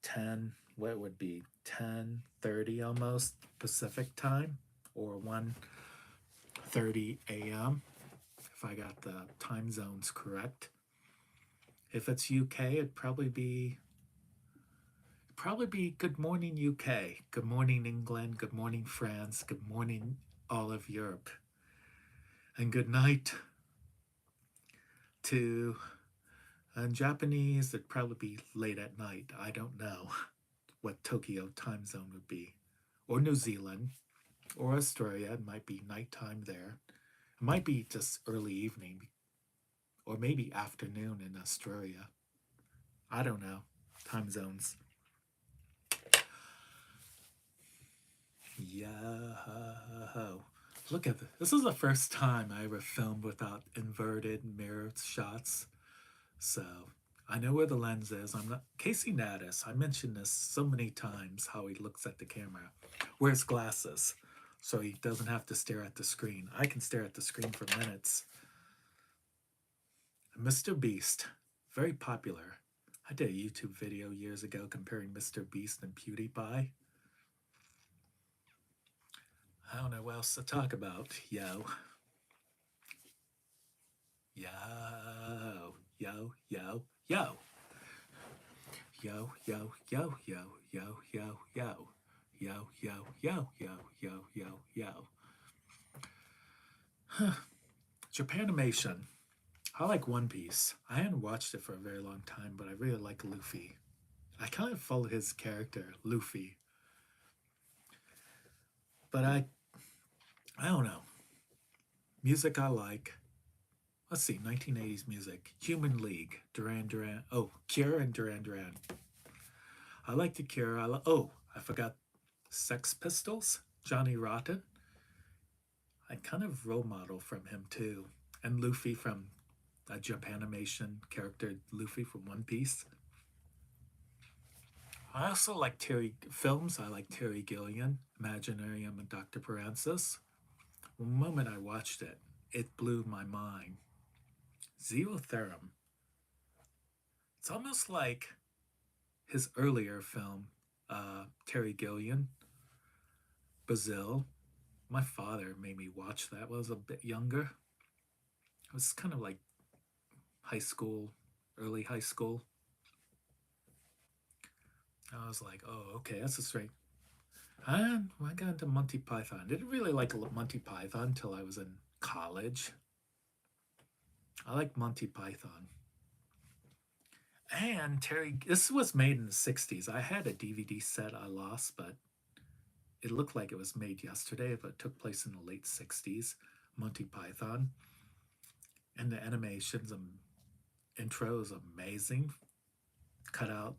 10, what would be 10:30 almost Pacific time, or 1:30 a.m. if I got the time zones correct. If it's UK, it'd probably be good morning UK, good morning England, good morning France, good morning all of Europe, and good night to In Japanese, it'd probably be late at night. I don't know what Tokyo time zone would be. Or New Zealand, or Australia. It might be nighttime there. It might be just early evening, or maybe afternoon in Australia. I don't know. Time zones. Yo. Look at this. This is the first time I ever filmed without inverted mirror shots. So I know where the lens is. I'm not Casey Natus. I mentioned this so many times how he looks at the camera. Wears glasses, so he doesn't have to stare at the screen. I can stare at the screen for minutes. Mr. Beast, very popular. I did a YouTube video years ago comparing Mr. Beast and PewDiePie. I don't know what else to talk about. Yo. Yo. Yo. Yo. Yo. Yo. Yo. Yo. Yo. Yo. Yo. Yo. Yo. Yo. Yo. Yo. Yo. Yo. Yo. Huh. Japanimation. I like One Piece. I hadn't watched it for a very long time, but I really like Luffy. I kind of follow his character, Luffy. But I don't know. Music I like. Let's see, 1980s music. Human League, Duran Duran. Oh, Cure and Duran Duran. I like the Cure. I forgot Sex Pistols, Johnny Rotten. I kind of role model from him too. And Luffy from a Japanimation character, Luffy from One Piece. I also like films. I like Terry Gilliam, Imaginarium, and Dr. Paransis. The moment I watched it, it blew my mind. Zero Theorem. It's almost like his earlier film, Terry Gilliam, Brazil. My father made me watch that when I was a bit younger. It was kind of like high school, early high school. I was like, oh, okay, that's a straight. And I got into Monty Python. I didn't really like Monty Python until I was in college. I like Monty Python. And this was made in the 60s. I had a DVD set I lost, but it looked like it was made yesterday, but it took place in the late 60s. Monty Python. And the animations and intro is amazing. Cut out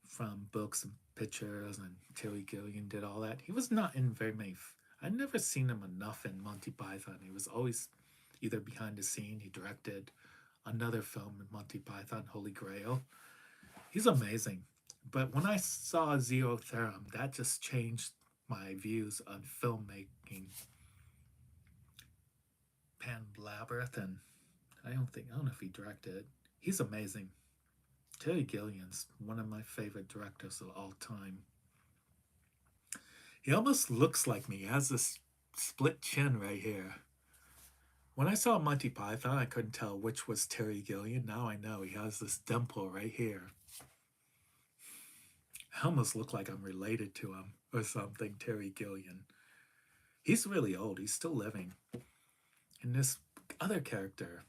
from books and pictures, and Terry Gilliam did all that. He was not in very many. I'd never seen him enough in Monty Python. He was always either behind the scene. He directed another film in Monty Python, Holy Grail. He's amazing. But when I saw Zero Theorem, that just changed my views on filmmaking. Pan Labyrinth, and I don't know if he directed it. He's amazing. Terry Gilliam's one of my favorite directors of all time. He almost looks like me. He has this split chin right here. When I saw Monty Python, I couldn't tell which was Terry Gilliam. Now I know he has this dimple right here. I almost look like I'm related to him or something, Terry Gilliam. He's really old. He's still living. And this other character,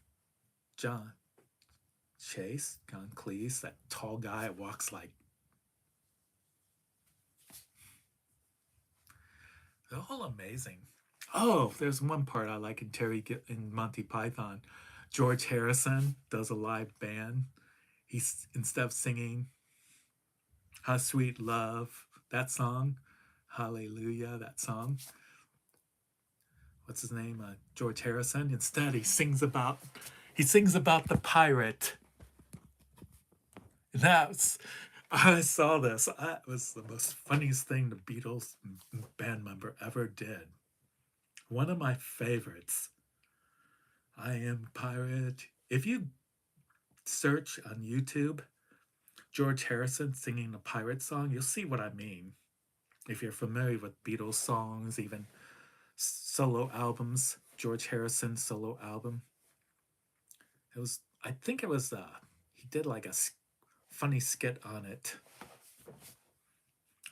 John Cleese, that tall guy that walks like. They're all amazing. Oh, there's one part I like in Monty Python. George Harrison does a live band. He's, instead of singing How Sweet Love, that song, Hallelujah, that song. What's his name? George Harrison. Instead, he sings about the pirate. I saw this. That was the most funniest thing the Beatles band member ever did. One of my favorites. I am a pirate. If you search on YouTube George Harrison singing a pirate song, you'll see what I mean. If you're familiar with Beatles songs, even solo albums, George Harrison solo album. I think it was, he did like a funny skit on it.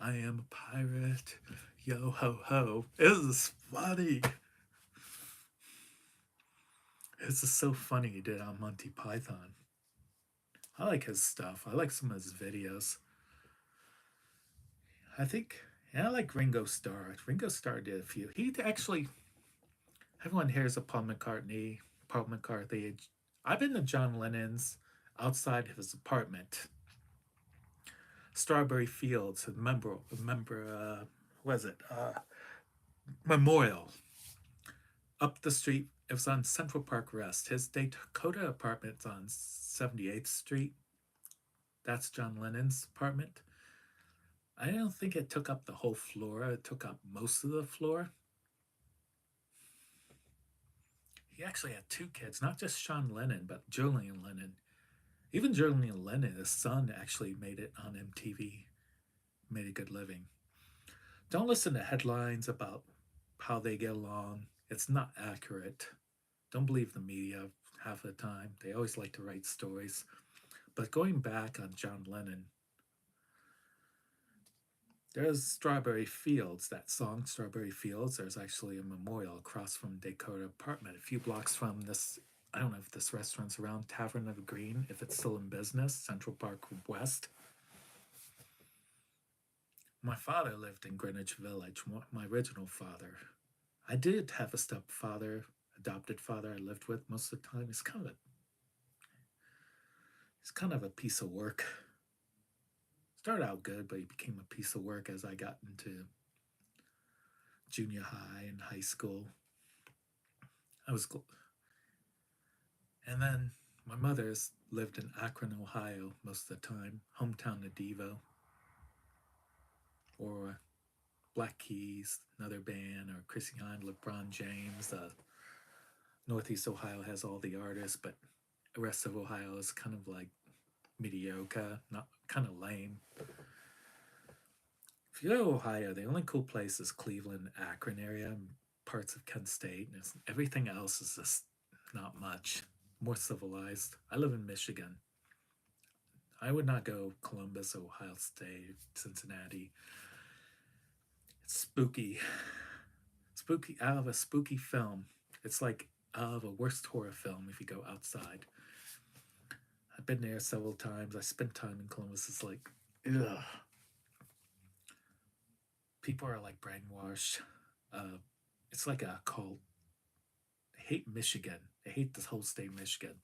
I am a pirate, yo ho ho. It was funny. This is so funny he did on Monty Python. I like his stuff. I like some of his videos. I think, and I like Ringo Starr. Ringo Starr did a few. He actually, everyone hears of Paul McCartney. Paul McCartney. I've been to John Lennon's outside of his apartment, Strawberry Fields. Was it Memorial up the street? It was on Central Park West. His Dakota apartment's on 78th Street. That's John Lennon's apartment. I don't think it took up the whole floor. It took up most of the floor. He actually had two kids, not just Sean Lennon, but Julian Lennon. Even Julian Lennon, his son, actually made it on MTV, made a good living. Don't listen to headlines about how they get along. It's not accurate. Don't believe the media half the time. They always like to write stories. But going back on John Lennon, there's Strawberry Fields, that song, Strawberry Fields. There's actually a memorial across from Dakota apartment, a few blocks from this. I don't know if this restaurant's around, Tavern of the Green, if it's still in business, Central Park West. My father lived in Greenwich Village, my original father. I did have a stepfather, adopted father I lived with most of the time. He's kind of a piece of work. Started out good, but he became a piece of work as I got into junior high and high school. And then my mother's lived in Akron, Ohio most of the time, hometown of Devo, or Black Keys, another band, or Chrissy Hynde, LeBron James. Northeast Ohio has all the artists, but the rest of Ohio is kind of like mediocre, not kind of lame. If you go to Ohio, the only cool place is Cleveland, Akron area, and parts of Kent State. And everything else is just not much. More civilized. I live in Michigan. I would not go Columbus, Ohio State, Cincinnati. It's spooky. Spooky, out of a spooky film. It's like out of a worst horror film if you go outside. I've been there several times. I spent time in Columbus. It's like, ugh. People are like brainwashed. It's like a cult. They hate Michigan. They hate this whole state of Michigan.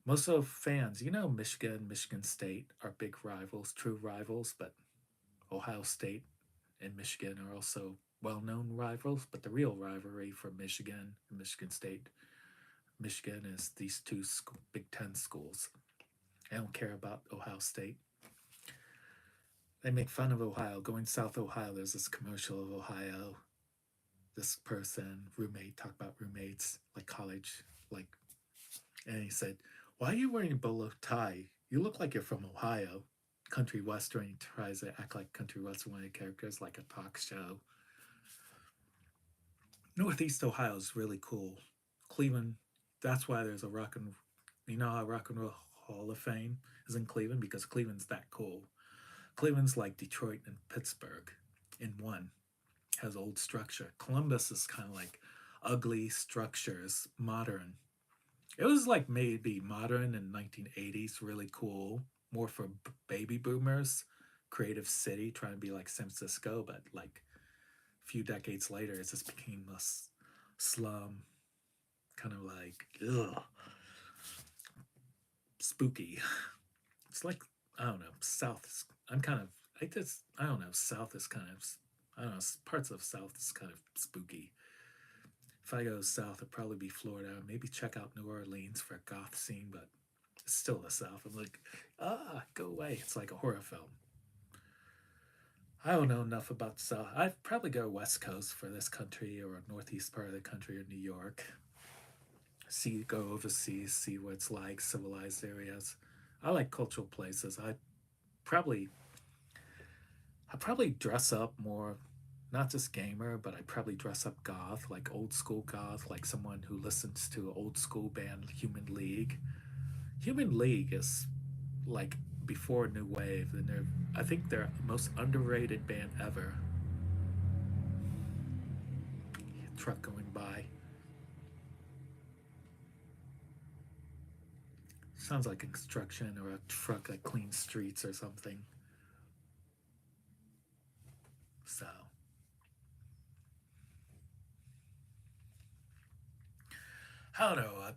Most of fans, Michigan, Michigan State are big rivals, true rivals, but Ohio State and Michigan are also well-known rivals. But the real rivalry for Michigan and Michigan State, Michigan is these two Big Ten schools. They don't care about Ohio State. They make fun of Ohio. Going South Ohio, there's this commercial of Ohio. This person, roommate, talk about roommates, like college, and he said, "Why are you wearing a bolo tie? You look like you're from Ohio." Country Western, he tries to act like Country Western, one of the characters, like a talk show. Northeast Ohio is really cool. Cleveland, that's why there's a Rock and Roll Hall of Fame is in Cleveland, because Cleveland's that cool. Cleveland's like Detroit and Pittsburgh in one. Has old structure. Columbus is kind of like ugly structures, modern. It was like maybe modern in 1980s, really cool, more for baby boomers, creative city, trying to be like San Francisco, but like a few decades later, it just became a slum, kind of like, ugh, spooky. It's like, I don't know, South, I'm kind of, I don't know, South is kind of, I don't know, parts of South is kind of spooky. If I go south, it'd probably be Florida. Maybe check out New Orleans for a goth scene, but it's still the South. I'm like, go away. It's like a horror film. I don't know enough about South. I'd probably go West Coast for this country, or a northeast part of the country, or New York. Go overseas, see what it's like, civilized areas. I like cultural places. I probably dress up more, not just gamer, but I probably dress up goth, like old school goth, like someone who listens to an old school band, Human League. Human League is like before New Wave, and I think they're the most underrated band ever. Truck going by. Sounds like construction or a truck that cleans streets or something. So, I don't know.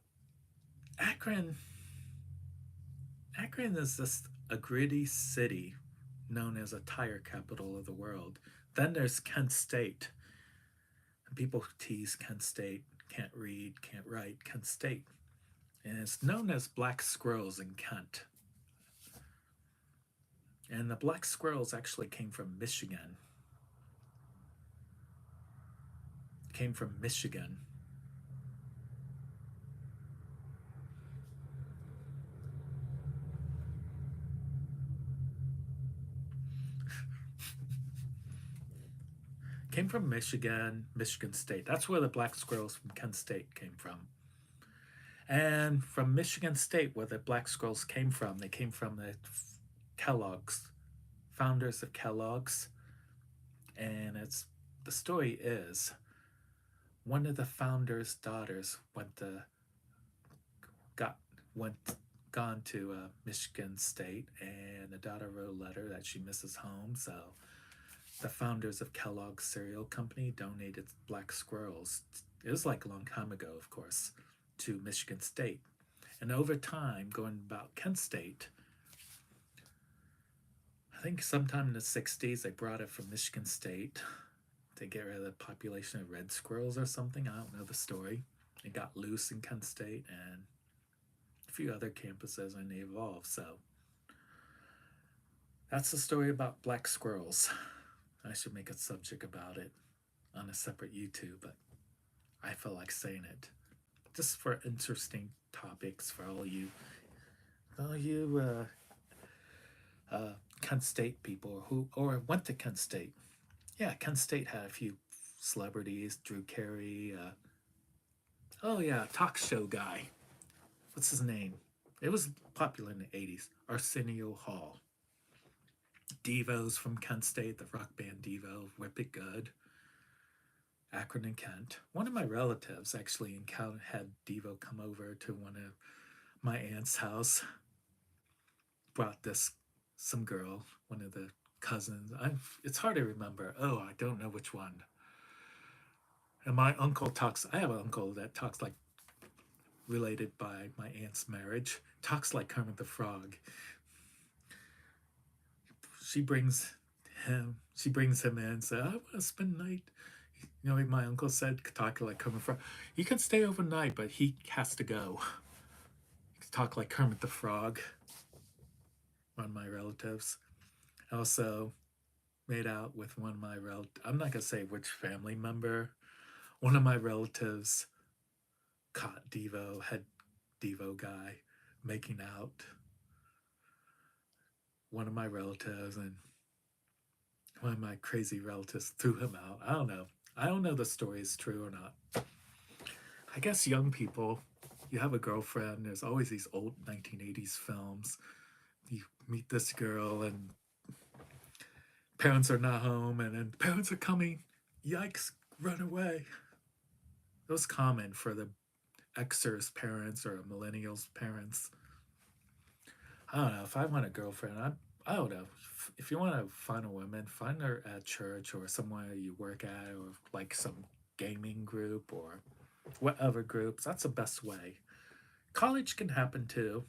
Akron, Akron is just a gritty city known as a tire capital of the world. Then there's Kent State. And people tease Kent State, can't read, can't write, Kent State. And it's known as black squirrels in Kent. And the black squirrels actually came from Michigan. Came from Michigan. Came from Michigan, Michigan State. That's where the black squirrels from Kent State came from. And from Michigan State, where the black squirrels came from, they came from the Kellogg's, founders of Kellogg's. And it's the story is one of the founders' daughters got went gone to Michigan State, and the daughter wrote a letter that she misses home. So the founders of Kellogg's cereal company donated black squirrels. It was like a long time ago, of course, to Michigan State. And over time, going about Kent State, I think sometime in the 60s, they brought it from Michigan State to get rid of the population of red squirrels or something. I don't know the story. It got loose in Kent State and a few other campuses, and they evolved. So that's the story about black squirrels. I should make a subject about it on a separate YouTube, but I felt like saying it just for interesting topics for all you Kent State people who or went to Kent State. Yeah, Kent State had a few celebrities, Drew Carey. Oh yeah, talk show guy. What's his name? It was popular in the 80s. Arsenio Hall. Devos from Kent State, the rock band Devo, Whip It Good. Akron and Kent. One of my relatives actually had Devo come over to one of my aunt's house. Brought some girl, one of the cousins. It's hard to remember. Oh, I don't know which one. And my uncle talks. I have an uncle that talks like related by my aunt's marriage. Talks like Kermit the Frog. She brings him in and says, I want to spend the night. You know, my uncle said, talk like Kermit the Frog. He can stay overnight, but he has to go. Talk like Kermit the Frog. One of my relatives. Also made out with one of my relatives. I'm not going to say which family member. One of my relatives caught head Devo guy, making out. One of my relatives and one of my crazy relatives threw him out. I don't know. I don't know the story is true or not. I guess young people, you have a girlfriend, there's always these old 1980s films. You meet this girl and parents are not home and then parents are coming. Yikes, run away. It was common for the Xers parents or millennials parents. I don't know. If I want a girlfriend, I don't know. If you want to find a woman, find her at church or somewhere you work at or like some gaming group or whatever groups. That's the best way. College can happen too.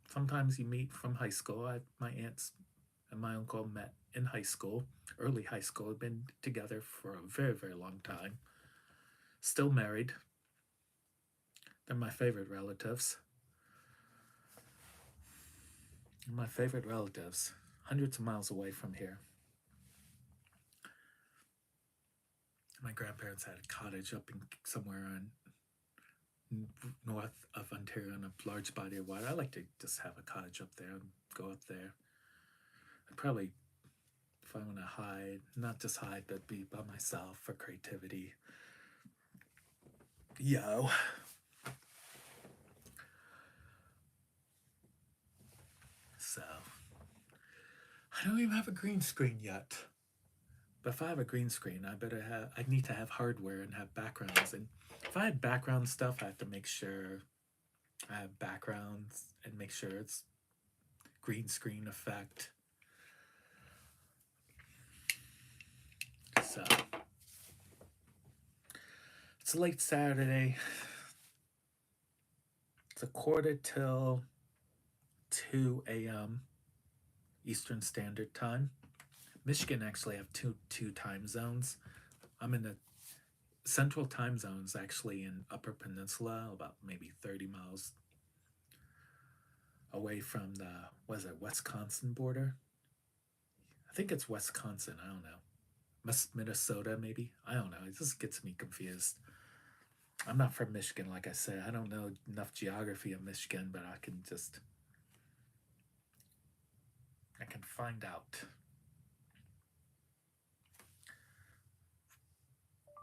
Sometimes you meet from high school. My aunts and my uncle met in high school, early high school, had been together for a very, very long time. Still married. They're my favorite relatives. My favorite relatives, hundreds of miles away from here. My grandparents had a cottage up in somewhere in north of Ontario in a large body of water. I like to just have a cottage up there and go up there. I'd probably, if I want to hide, not just hide, but be by myself for creativity. Yo. So, I don't even have a green screen yet. But if I have a green screen, I need to have hardware and have backgrounds. And if I had background stuff, I have to make sure I have backgrounds and make sure it's green screen effect. So it's late Saturday. It's a quarter till 2 a.m. Eastern Standard Time. Michigan actually have two time zones. I'm in the central time zone is actually in Upper Peninsula, about maybe 30 miles away from the Wisconsin border. I think it's Wisconsin. I don't know. Minnesota, maybe. I don't know. It just gets me confused. I'm not from Michigan, like I said. I don't know enough geography of Michigan, but I can find out.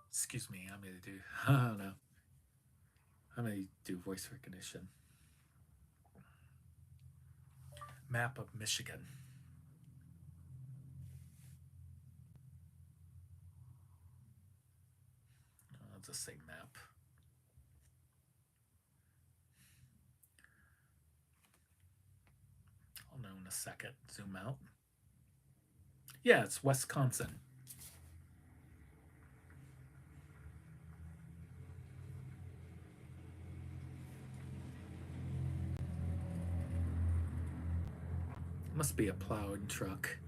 Excuse me. I'm gonna do. I don't know. I'm gonna do voice recognition. Map of Michigan. I'll just say map. I'll know in a second. Zoom out. Yeah, it's Wisconsin. Must be a plowing truck.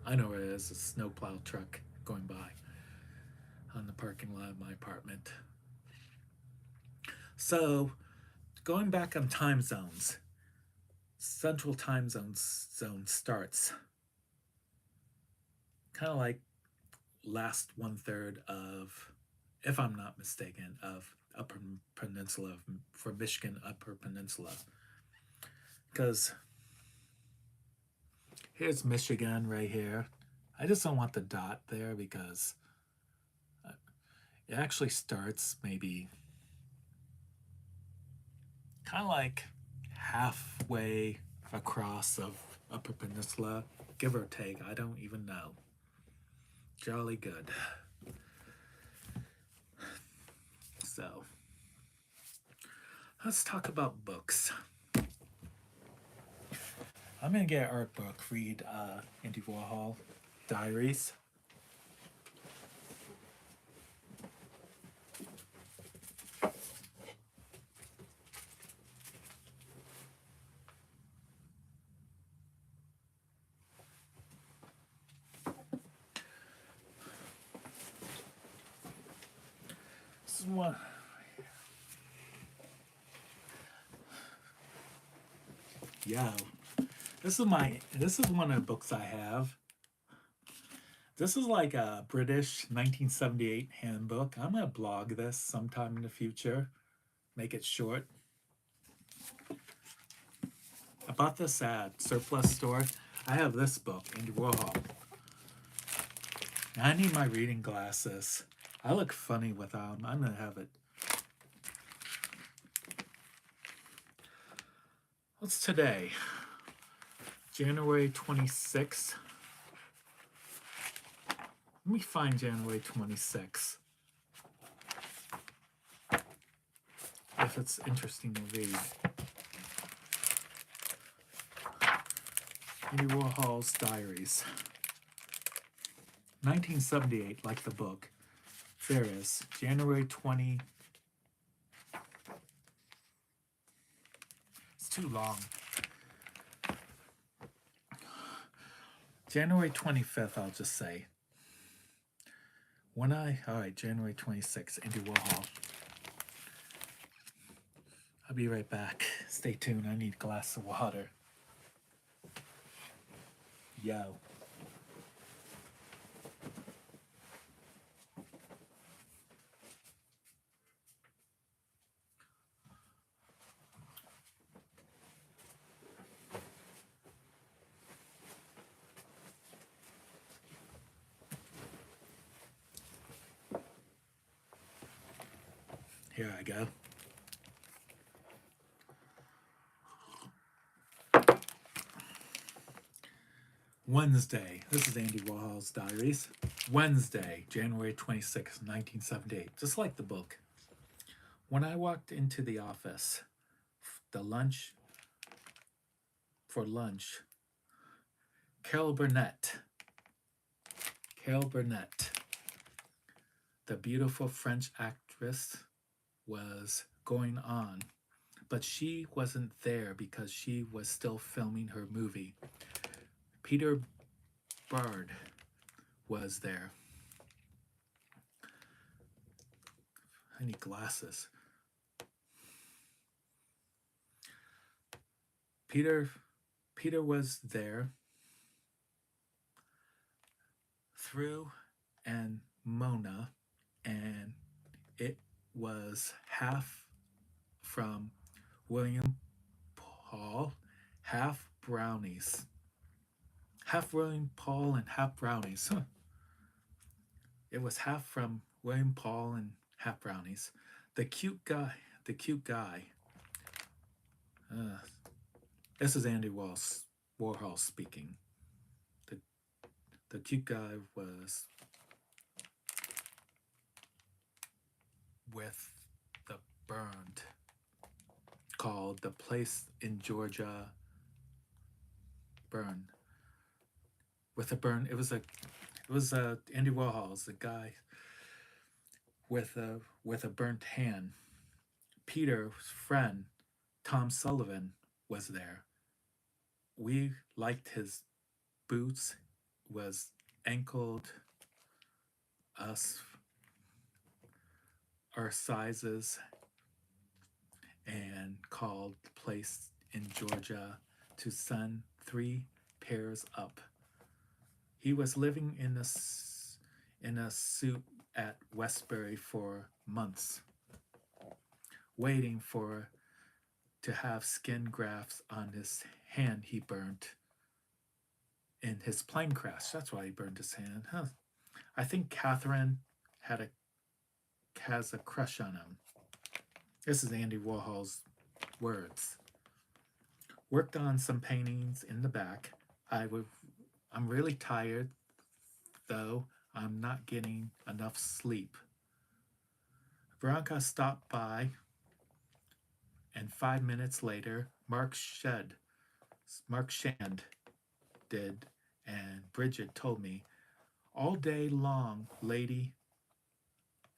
I know where it is. A snowplow truck going by on the parking lot of my apartment. So, going back on time zones, Central Time zone starts kind of like last 1/3 of, if I'm not mistaken, of Upper Peninsula for Michigan Upper Peninsula. Because here's Michigan right here. I just don't want the dot there because it actually starts maybe kind of like halfway across of Upper Peninsula, give or take. I don't even know. Jolly good. So, let's talk about books. I'm gonna get an art book, read Andy Warhol, Diaries. This is one. Yeah, this is one of the books I have. This is like a British 1978 handbook. I'm gonna blog this sometime in the future. Make it short. I bought this at Surplus Store. I have this book, Andy Warhol. I need my reading glasses. I look funny without them. I'm gonna have it. What's today? January 26th. Let me find January 26th. If it's interesting to read. Andy Warhol's Diaries. 1978, like the book. There is. January 20. It's too long. January 25th, I'll just say. Alright, January 26th, Andy Warhol. I'll be right back. Stay tuned. I need a glass of water. Yo. Here I go. Wednesday. This is Andy Warhol's Diaries. Wednesday, January 26, 1978. Just like the book. When I walked into the office, the lunch for lunch. Carol Burnett. Carol Burnett, the beautiful French actress, was going on, but she wasn't there because she was still filming her movie. Peter Bard was there. I need glasses. Peter was there. Through and Mona, and it was half from William Paul, half brownies. Half William Paul and half brownies. Huh. It was half from William Paul and half brownies. The cute guy. This is Andy Warhol speaking. The cute guy was with the burned, called The Place in Georgia Burn. With a burn, it was Andy Warhol's the guy with a burnt hand. Peter's friend Tom Sullivan was there. We liked his boots, was ankled us our sizes, and called the place in Georgia to send 3 pairs up. He was living in a suit at Westbury for months, waiting to have skin grafts on his hand he burnt in his plane crash. That's why he burned his hand. Huh. I think Catherine has a crush on him. This is Andy Warhol's words. Worked on some paintings in the back. I'm really tired, though I'm not getting enough sleep. Veronica stopped by, and 5 minutes later, Mark Shand did, and Bridget told me, all day long, Lady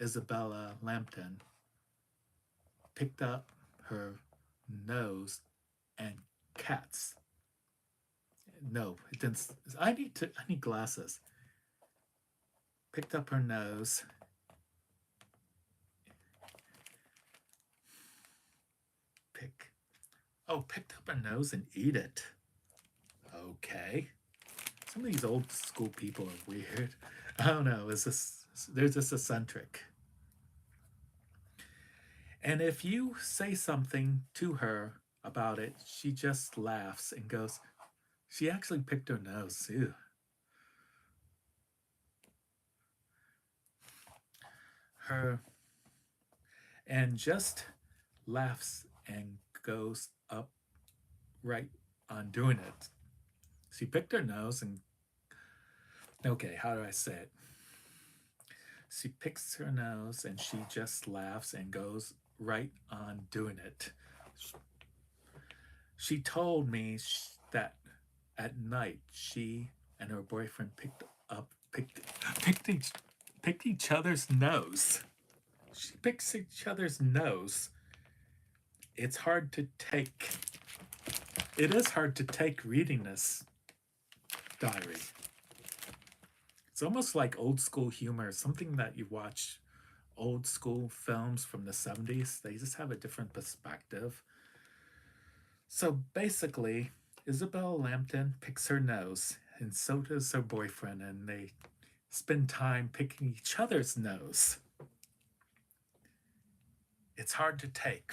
Isabella Lambton picked up her nose and cats. No, it didn't. I need glasses. Picked up her nose. Picked up her nose and eat it. Okay. Some of these old school people are weird. I don't know. They're just eccentric. And if you say something to her about it, she just laughs and goes, she actually picked her nose. Ew. And just laughs and goes up right on doing it. She picked her nose and, okay, how do I say it? She picks her nose and she just laughs and goes right on doing it. She told me that at night she and her boyfriend picked each other's nose. She picks each other's nose. It's hard to take. It is hard to take reading this diary. It's almost like old school humor, something that you watch old school films from the 70s. They just have a different perspective. So basically, Isabel Lambton picks her nose, and so does her boyfriend, and they spend time picking each other's nose. It's hard to take.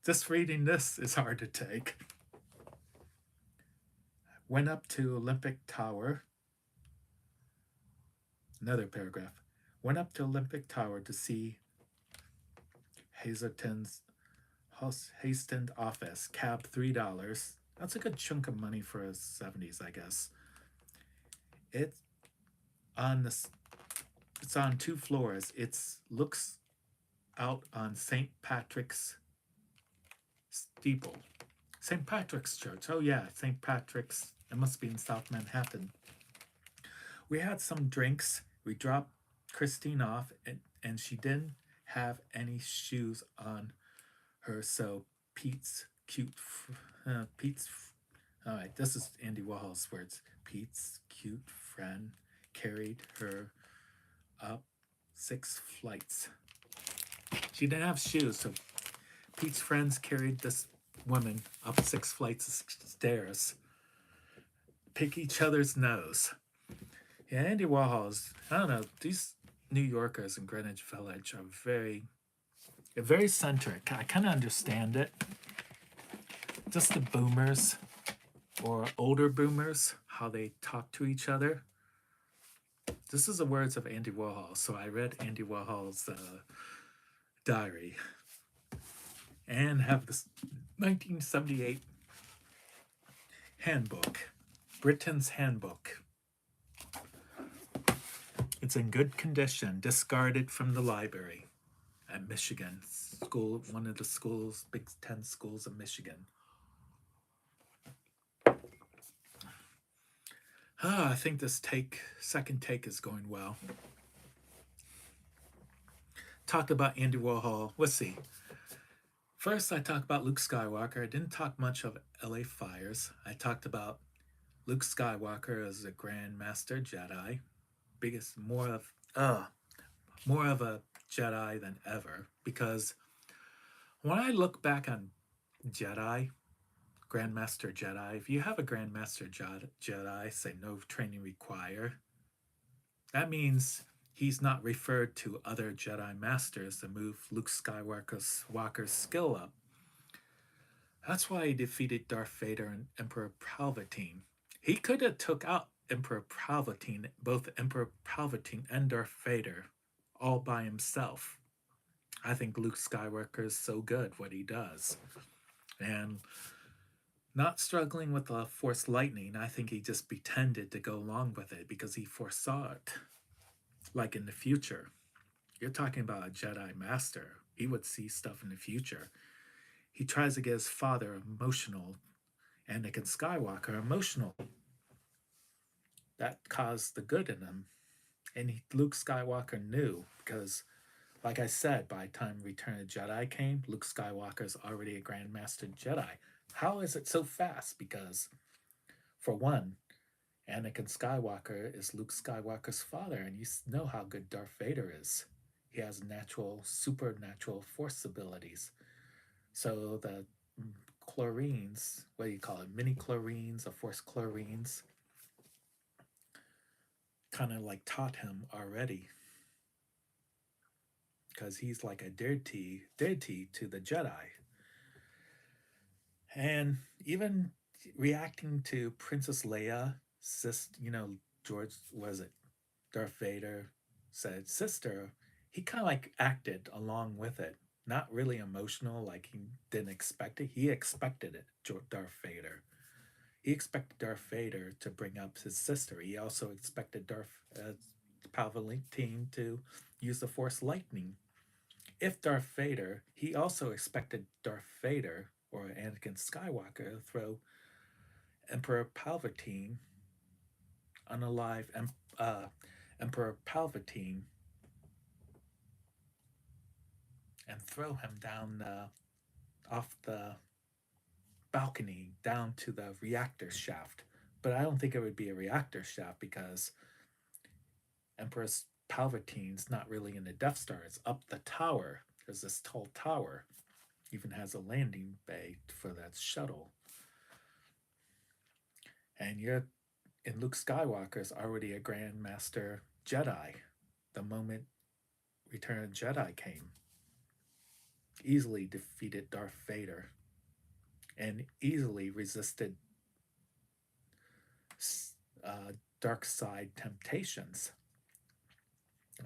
Just reading this is hard to take. Went up to Olympic Tower. Another paragraph. Went up to Olympic Tower to see Hastings office. Cab $3. That's a good chunk of money for the 70s, I guess. It's on 2 floors. It looks out on St. Patrick's steeple. St. Patrick's Church. Oh, yeah, St. Patrick's. It must be in South Manhattan. We had some drinks. We dropped Christine off, and she didn't have any shoes on her. So Pete's. All right, this is Andy Warhol's words. Pete's cute friend carried her up 6 flights. She didn't have shoes, so Pete's friends carried this woman up 6 flights of stairs. Pick each other's nose. Yeah, Andy Warhol's. I don't know. These New Yorkers in Greenwich Village are very centric. I kind of understand it. Just the boomers or older boomers, how they talk to each other. This is the words of Andy Warhol. So I read Andy Warhol's diary and have this 1978 handbook, Britain's Handbook. It's in good condition, discarded from the library at Michigan school, one of the schools, Big Ten schools of Michigan. I think this second take is going well. Talk about Andy Warhol. Let's see. First, I talked about Luke Skywalker. I didn't talk much of LA Fires. I talked about Luke Skywalker as a Grand Master Jedi. More of a Jedi than ever, because when I look back on Jedi, Grandmaster Jedi, if you have a Grandmaster Jedi, say no training required, that means he's not referred to other Jedi Masters to move Luke Skywalker's skill up. That's why he defeated Darth Vader and Emperor Palpatine. He could have took out Emperor Palpatine, both Emperor Palpatine and Darth Vader, all by himself. I think Luke Skywalker is so good what he does. And not struggling with the Force lightning, I think he just pretended to go along with it because he foresaw it. Like in the future. You're talking about a Jedi Master. He would see stuff in the future. He tries to get his father emotional, Anakin Skywalker emotional. That caused the good in him. And Luke Skywalker knew because, like I said, by the time Return of the Jedi came, Luke Skywalker's already a Grandmaster Jedi. How is it so fast? Because, for one, Anakin Skywalker is Luke Skywalker's father, and you know how good Darth Vader is. He has supernatural force abilities. So the chlorines, what do you call it, mini chlorines or force chlorines, kind of like taught him already. Because he's like a deity to the Jedi. And even reacting to Princess Leia, George, was it Darth Vader said sister, he kind of like acted along with it. Not really emotional, like he didn't expect it. He expected it, Darth Vader. He expected Darth Vader to bring up his sister. He also expected Palpatine to use the Force lightning. If Darth Vader, he also expected Darth Vader or Anakin Skywalker to throw Emperor Palpatine, unalive Emperor Palpatine, and throw him down off the balcony down to the reactor shaft. But I don't think it would be a reactor shaft because Empress Palpatine's not really in the Death Star. It's up the tower. There's this tall tower. Even has a landing bay for that shuttle. And Luke Skywalker's already a Grandmaster Jedi. The moment Return of the Jedi came, easily defeated Darth Vader and easily resisted dark side temptations.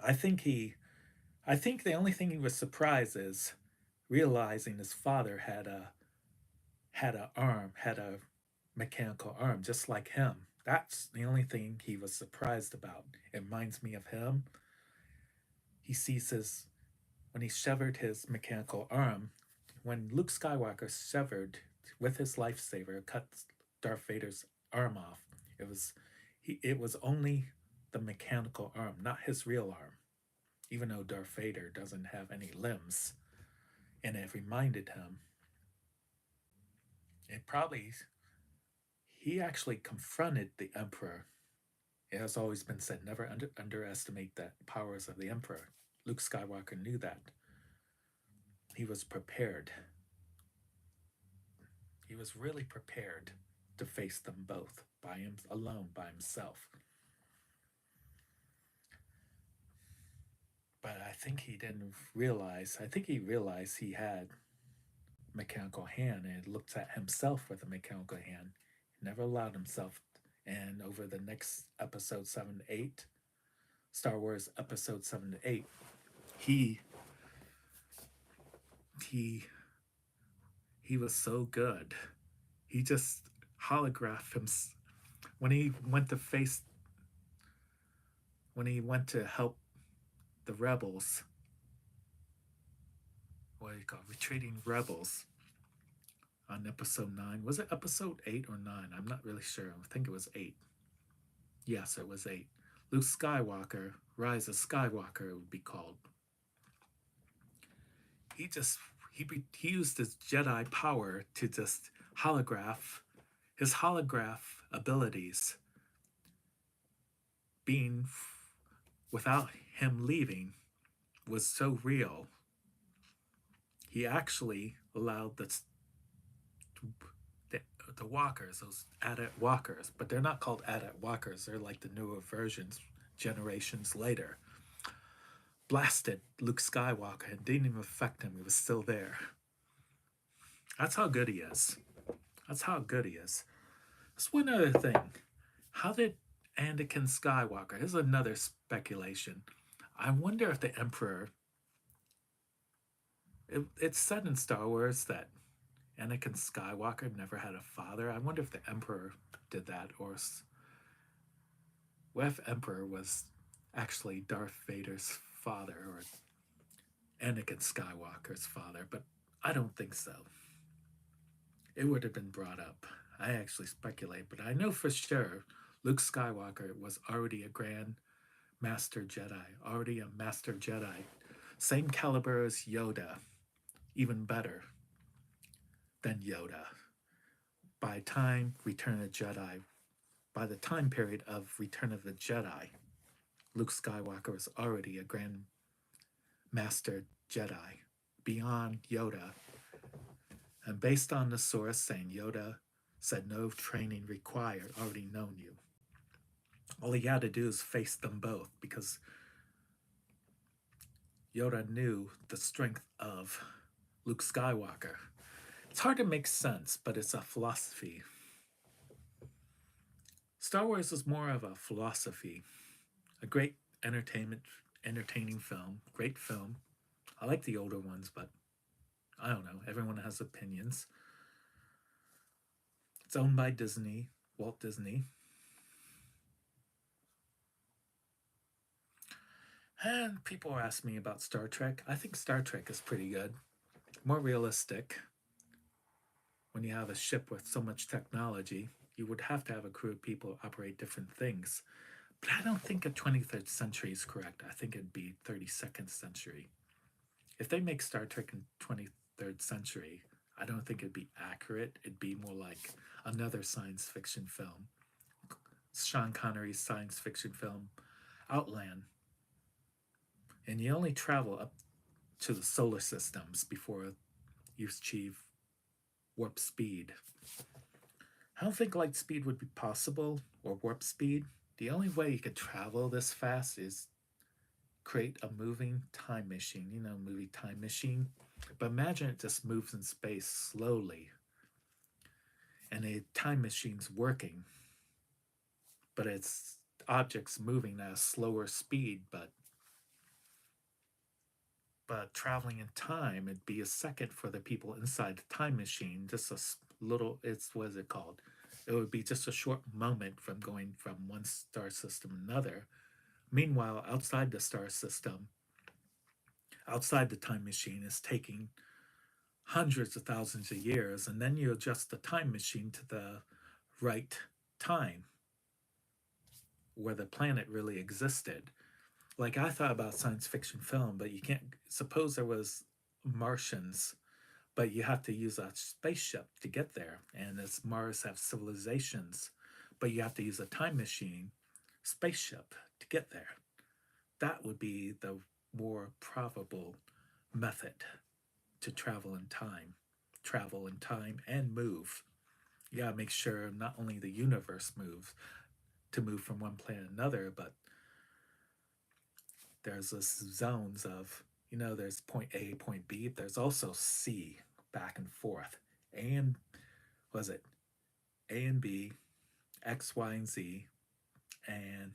I think the only thing he was surprised is realizing his father had a mechanical arm just like him. That's the only thing he was surprised about. It reminds me of him. He when he severed his mechanical arm, when Luke Skywalker severed with his lifesaver, cut Darth Vader's arm off. It was it was only the mechanical arm, not his real arm. Even though Darth Vader doesn't have any limbs, and it reminded him, it probably he actually confronted the Emperor. It has always been said never underestimate the powers of the Emperor. Luke Skywalker knew that. He was prepared. He was really prepared to face them both by him alone, by himself. But I think he didn't realize. I think he realized he had mechanical hand and looked at himself with a mechanical hand. He never allowed himself. And over the next episode 7 to 8, Star Wars episode 7 to 8, he he he was so good. He just holographed him when he went to face when he went to help the rebels. What do you call it? Retreating rebels on episode 9. Was it episode 8 or 9? I'm not really sure. I think it was 8. Yes, it was 8. Luke Skywalker, Rise of Skywalker, it would be called. He just he used his Jedi power to just holograph his holograph abilities being without him leaving was so real. He actually allowed the walkers, those adept walkers, but they're not called adept walkers. They're like the newer versions, generations later. Blasted Luke Skywalker and didn't even affect him. He was still there. That's how good he is. That's how good he is. There's one other thing. How did Anakin Skywalker? Here's another speculation. I wonder if the Emperor. It's said in Star Wars that Anakin Skywalker never had a father. I wonder if the Emperor did that, or what if Emperor was actually Darth Vader's father, or Anakin Skywalker's father, but I don't think so. It would have been brought up. I actually speculate, but I know for sure Luke Skywalker was already a Grand Master Jedi, already a Master Jedi. Same caliber as Yoda, even better than Yoda. By time Return of the Jedi, by the time period of Return of the Jedi, Luke Skywalker was already a Grand Master Jedi, beyond Yoda. And based on the source saying Yoda said no training required, already known you. All he had to do is face them both because Yoda knew the strength of Luke Skywalker. It's hard to make sense, but it's a philosophy. Star Wars is more of a philosophy. A great entertaining film. Great film. I like the older ones, but I don't know. Everyone has opinions. It's owned by Disney, Walt Disney. And people ask me about Star Trek. I think Star Trek is pretty good. More realistic. When you have a ship with so much technology, you would have to have a crew of people operate different things. But I don't think a 23rd century is correct. I think it'd be 32nd century. If they make Star Trek in 23rd century, I don't think it'd be accurate. It'd be more like another science fiction film. Sean Connery's science fiction film, Outland. And you only travel up to the solar systems before you achieve warp speed. I don't think light speed would be possible, or warp speed. The only way you could travel this fast is create a moving time machine. You know, movie Time Machine. But imagine it just moves in space slowly. And a time machine's working. But it's objects moving at a slower speed, but traveling in time, it'd be a second for the people inside the time machine. Just a little, it's, what is it called? It would be just a short moment from going from one star system to another. Meanwhile, outside the star system, outside the time machine is taking hundreds of thousands of years, and then you adjust the time machine to the right time where the planet really existed. Like I thought about science fiction film, but you can't suppose there was Martians, but you have to use a spaceship to get there. And as Mars have civilizations, but you have to use a time machine, spaceship to get there. That would be the more probable method to travel in time and move. You gotta make sure not only the universe moves to move from one planet to another, but there's this zones of, there's point A, point B. There's also C, back and forth. A and, was it A and B, X, Y, and Z, and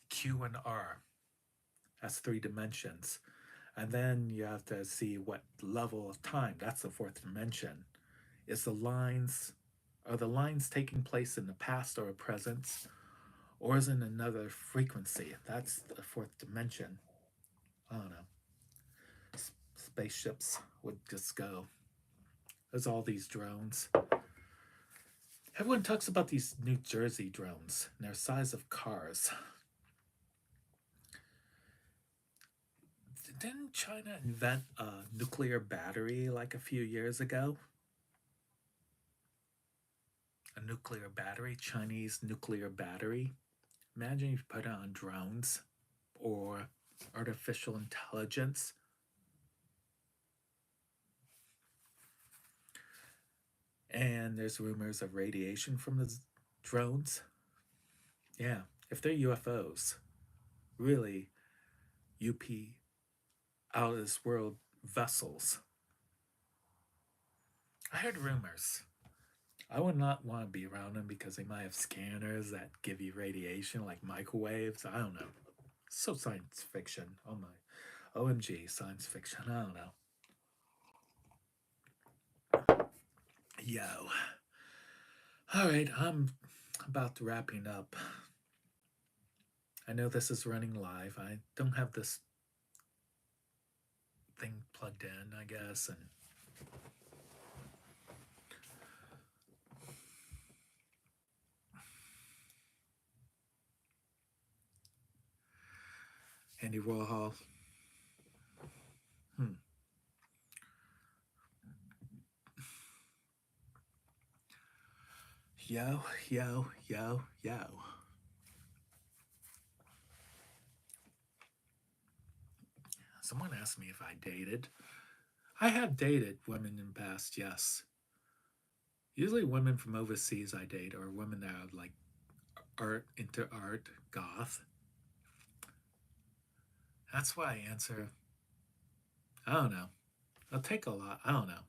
Q and R. That's three dimensions. And then you have to see what level of time. That's the fourth dimension. Is the lines, are the lines taking place in the past or present, or is it in another frequency? That's the fourth dimension. I don't know. Spaceships would just go. There's all these drones. Everyone talks about these New Jersey drones and their size of cars. Didn't China invent a nuclear battery like a few years ago? A nuclear battery, Chinese nuclear battery. Imagine if you put it on drones or artificial intelligence. And there's rumors of radiation from the drones. Yeah, if they're UFOs, really UP, out of this world vessels. I heard rumors. I would not want to be around them because they might have scanners that give you radiation like microwaves. I don't know. So science fiction. Oh my. OMG, science fiction. I don't know. Yo. All right, I'm about to wrapping up. I know this is running live. I don't have this thing plugged in, I guess, and Andy Warhol. Yo, yo, yo, yo. Someone asked me if I dated. I have dated women in the past, yes. Usually women from overseas I date, or women that are like art, into art, goth. That's why I answer. I don't know. I'll take a lot. I don't know.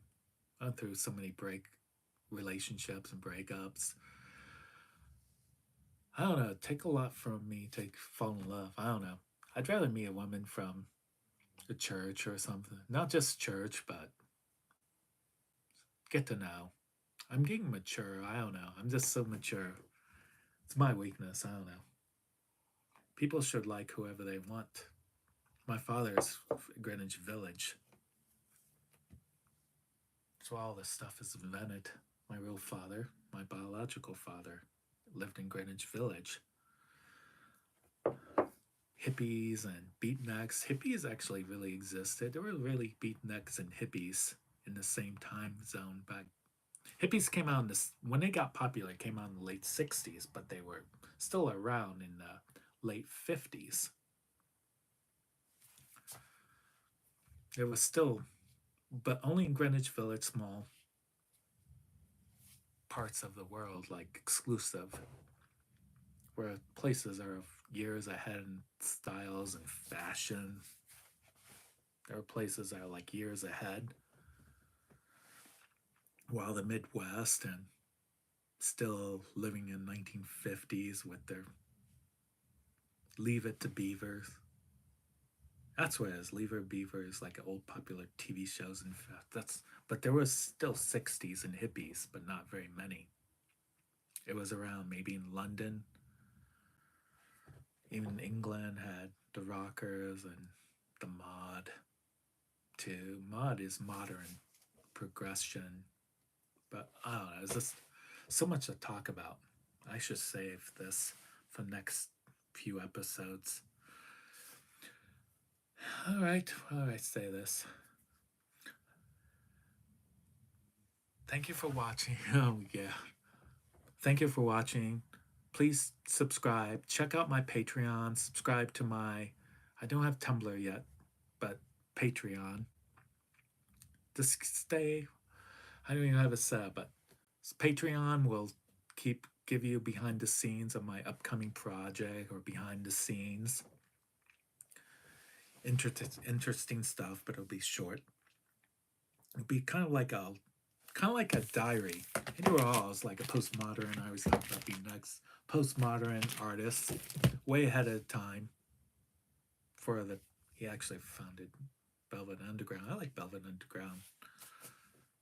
I went through so many relationships and breakups. I don't know. Take a lot from me to fall in love. I don't know. I'd rather meet a woman from a church or something. Not just church, but get to know. I'm getting mature. I don't know. I'm just so mature. It's my weakness. I don't know. People should like whoever they want. My father's Greenwich Village. That's why all this stuff is invented. My real father, my biological father, lived in Greenwich Village. Hippies and beatniks. Hippies actually really existed. There were really beatniks and hippies in the same time zone back. Hippies came out in this, when they got popular, it came out in the late 60s, but they were still around in the late 50s. It was still, but only in Greenwich Village, small parts of the world, like exclusive, where places are years ahead in styles and fashion. There are places that are like years ahead, while the Midwest and still living in 1950s with their Leave It to Beavers. That's what it is. Leave It to Beaver is like old popular TV shows, and but there was still 60s and hippies, but not very many. It was around maybe in London. Even England had the rockers and the mod. to mod is modern progression. But I don't know, there's just so much to talk about. I should save this for next few episodes. All right, well, I say this. Thank you for watching. Oh, yeah. Thank you for watching. Please subscribe. Check out my Patreon. Subscribe to my, I don't have Tumblr yet, but Patreon. Just stay, I don't even have a set up, but Patreon will give you behind the scenes of my upcoming project or behind the scenes. Interesting stuff, but it'll be short. It'll be kind of like a diary. In Warhol is like a postmodern. I always thought that'd be next postmodern artist, way ahead of time. He actually founded Velvet Underground. I like Velvet Underground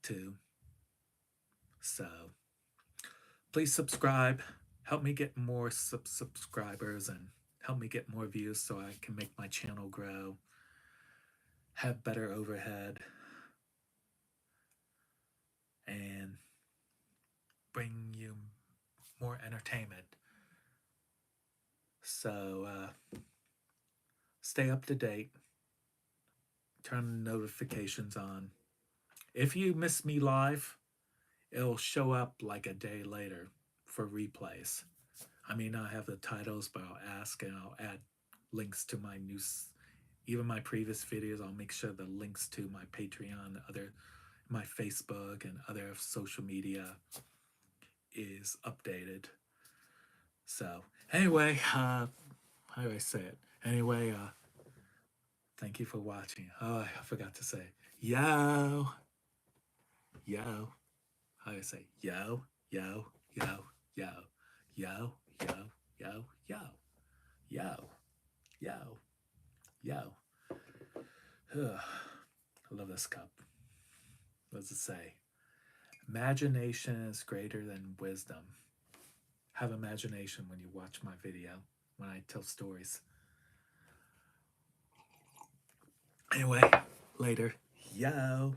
too. So please subscribe. Help me get more subscribers and help me get more views so I can make my channel grow, have better overhead, and bring you more entertainment. So stay up to date. Turn notifications on. If you miss me live, it'll show up like a day later for replays. I may not have the titles, but I'll ask and I'll add links to my news, even my previous videos. I'll make sure the links to my Patreon, my Facebook, and other social media is updated. So anyway, how do I say it? Anyway, thank you for watching. Oh, I forgot to say, yo. How do I say yo, yo, yo, yo, yo, yo, yo, yo, yo, yo, yo. I love this cup. What does it say? Imagination is greater than wisdom. Have imagination when you watch my video, when I tell stories. Anyway, later. Yo.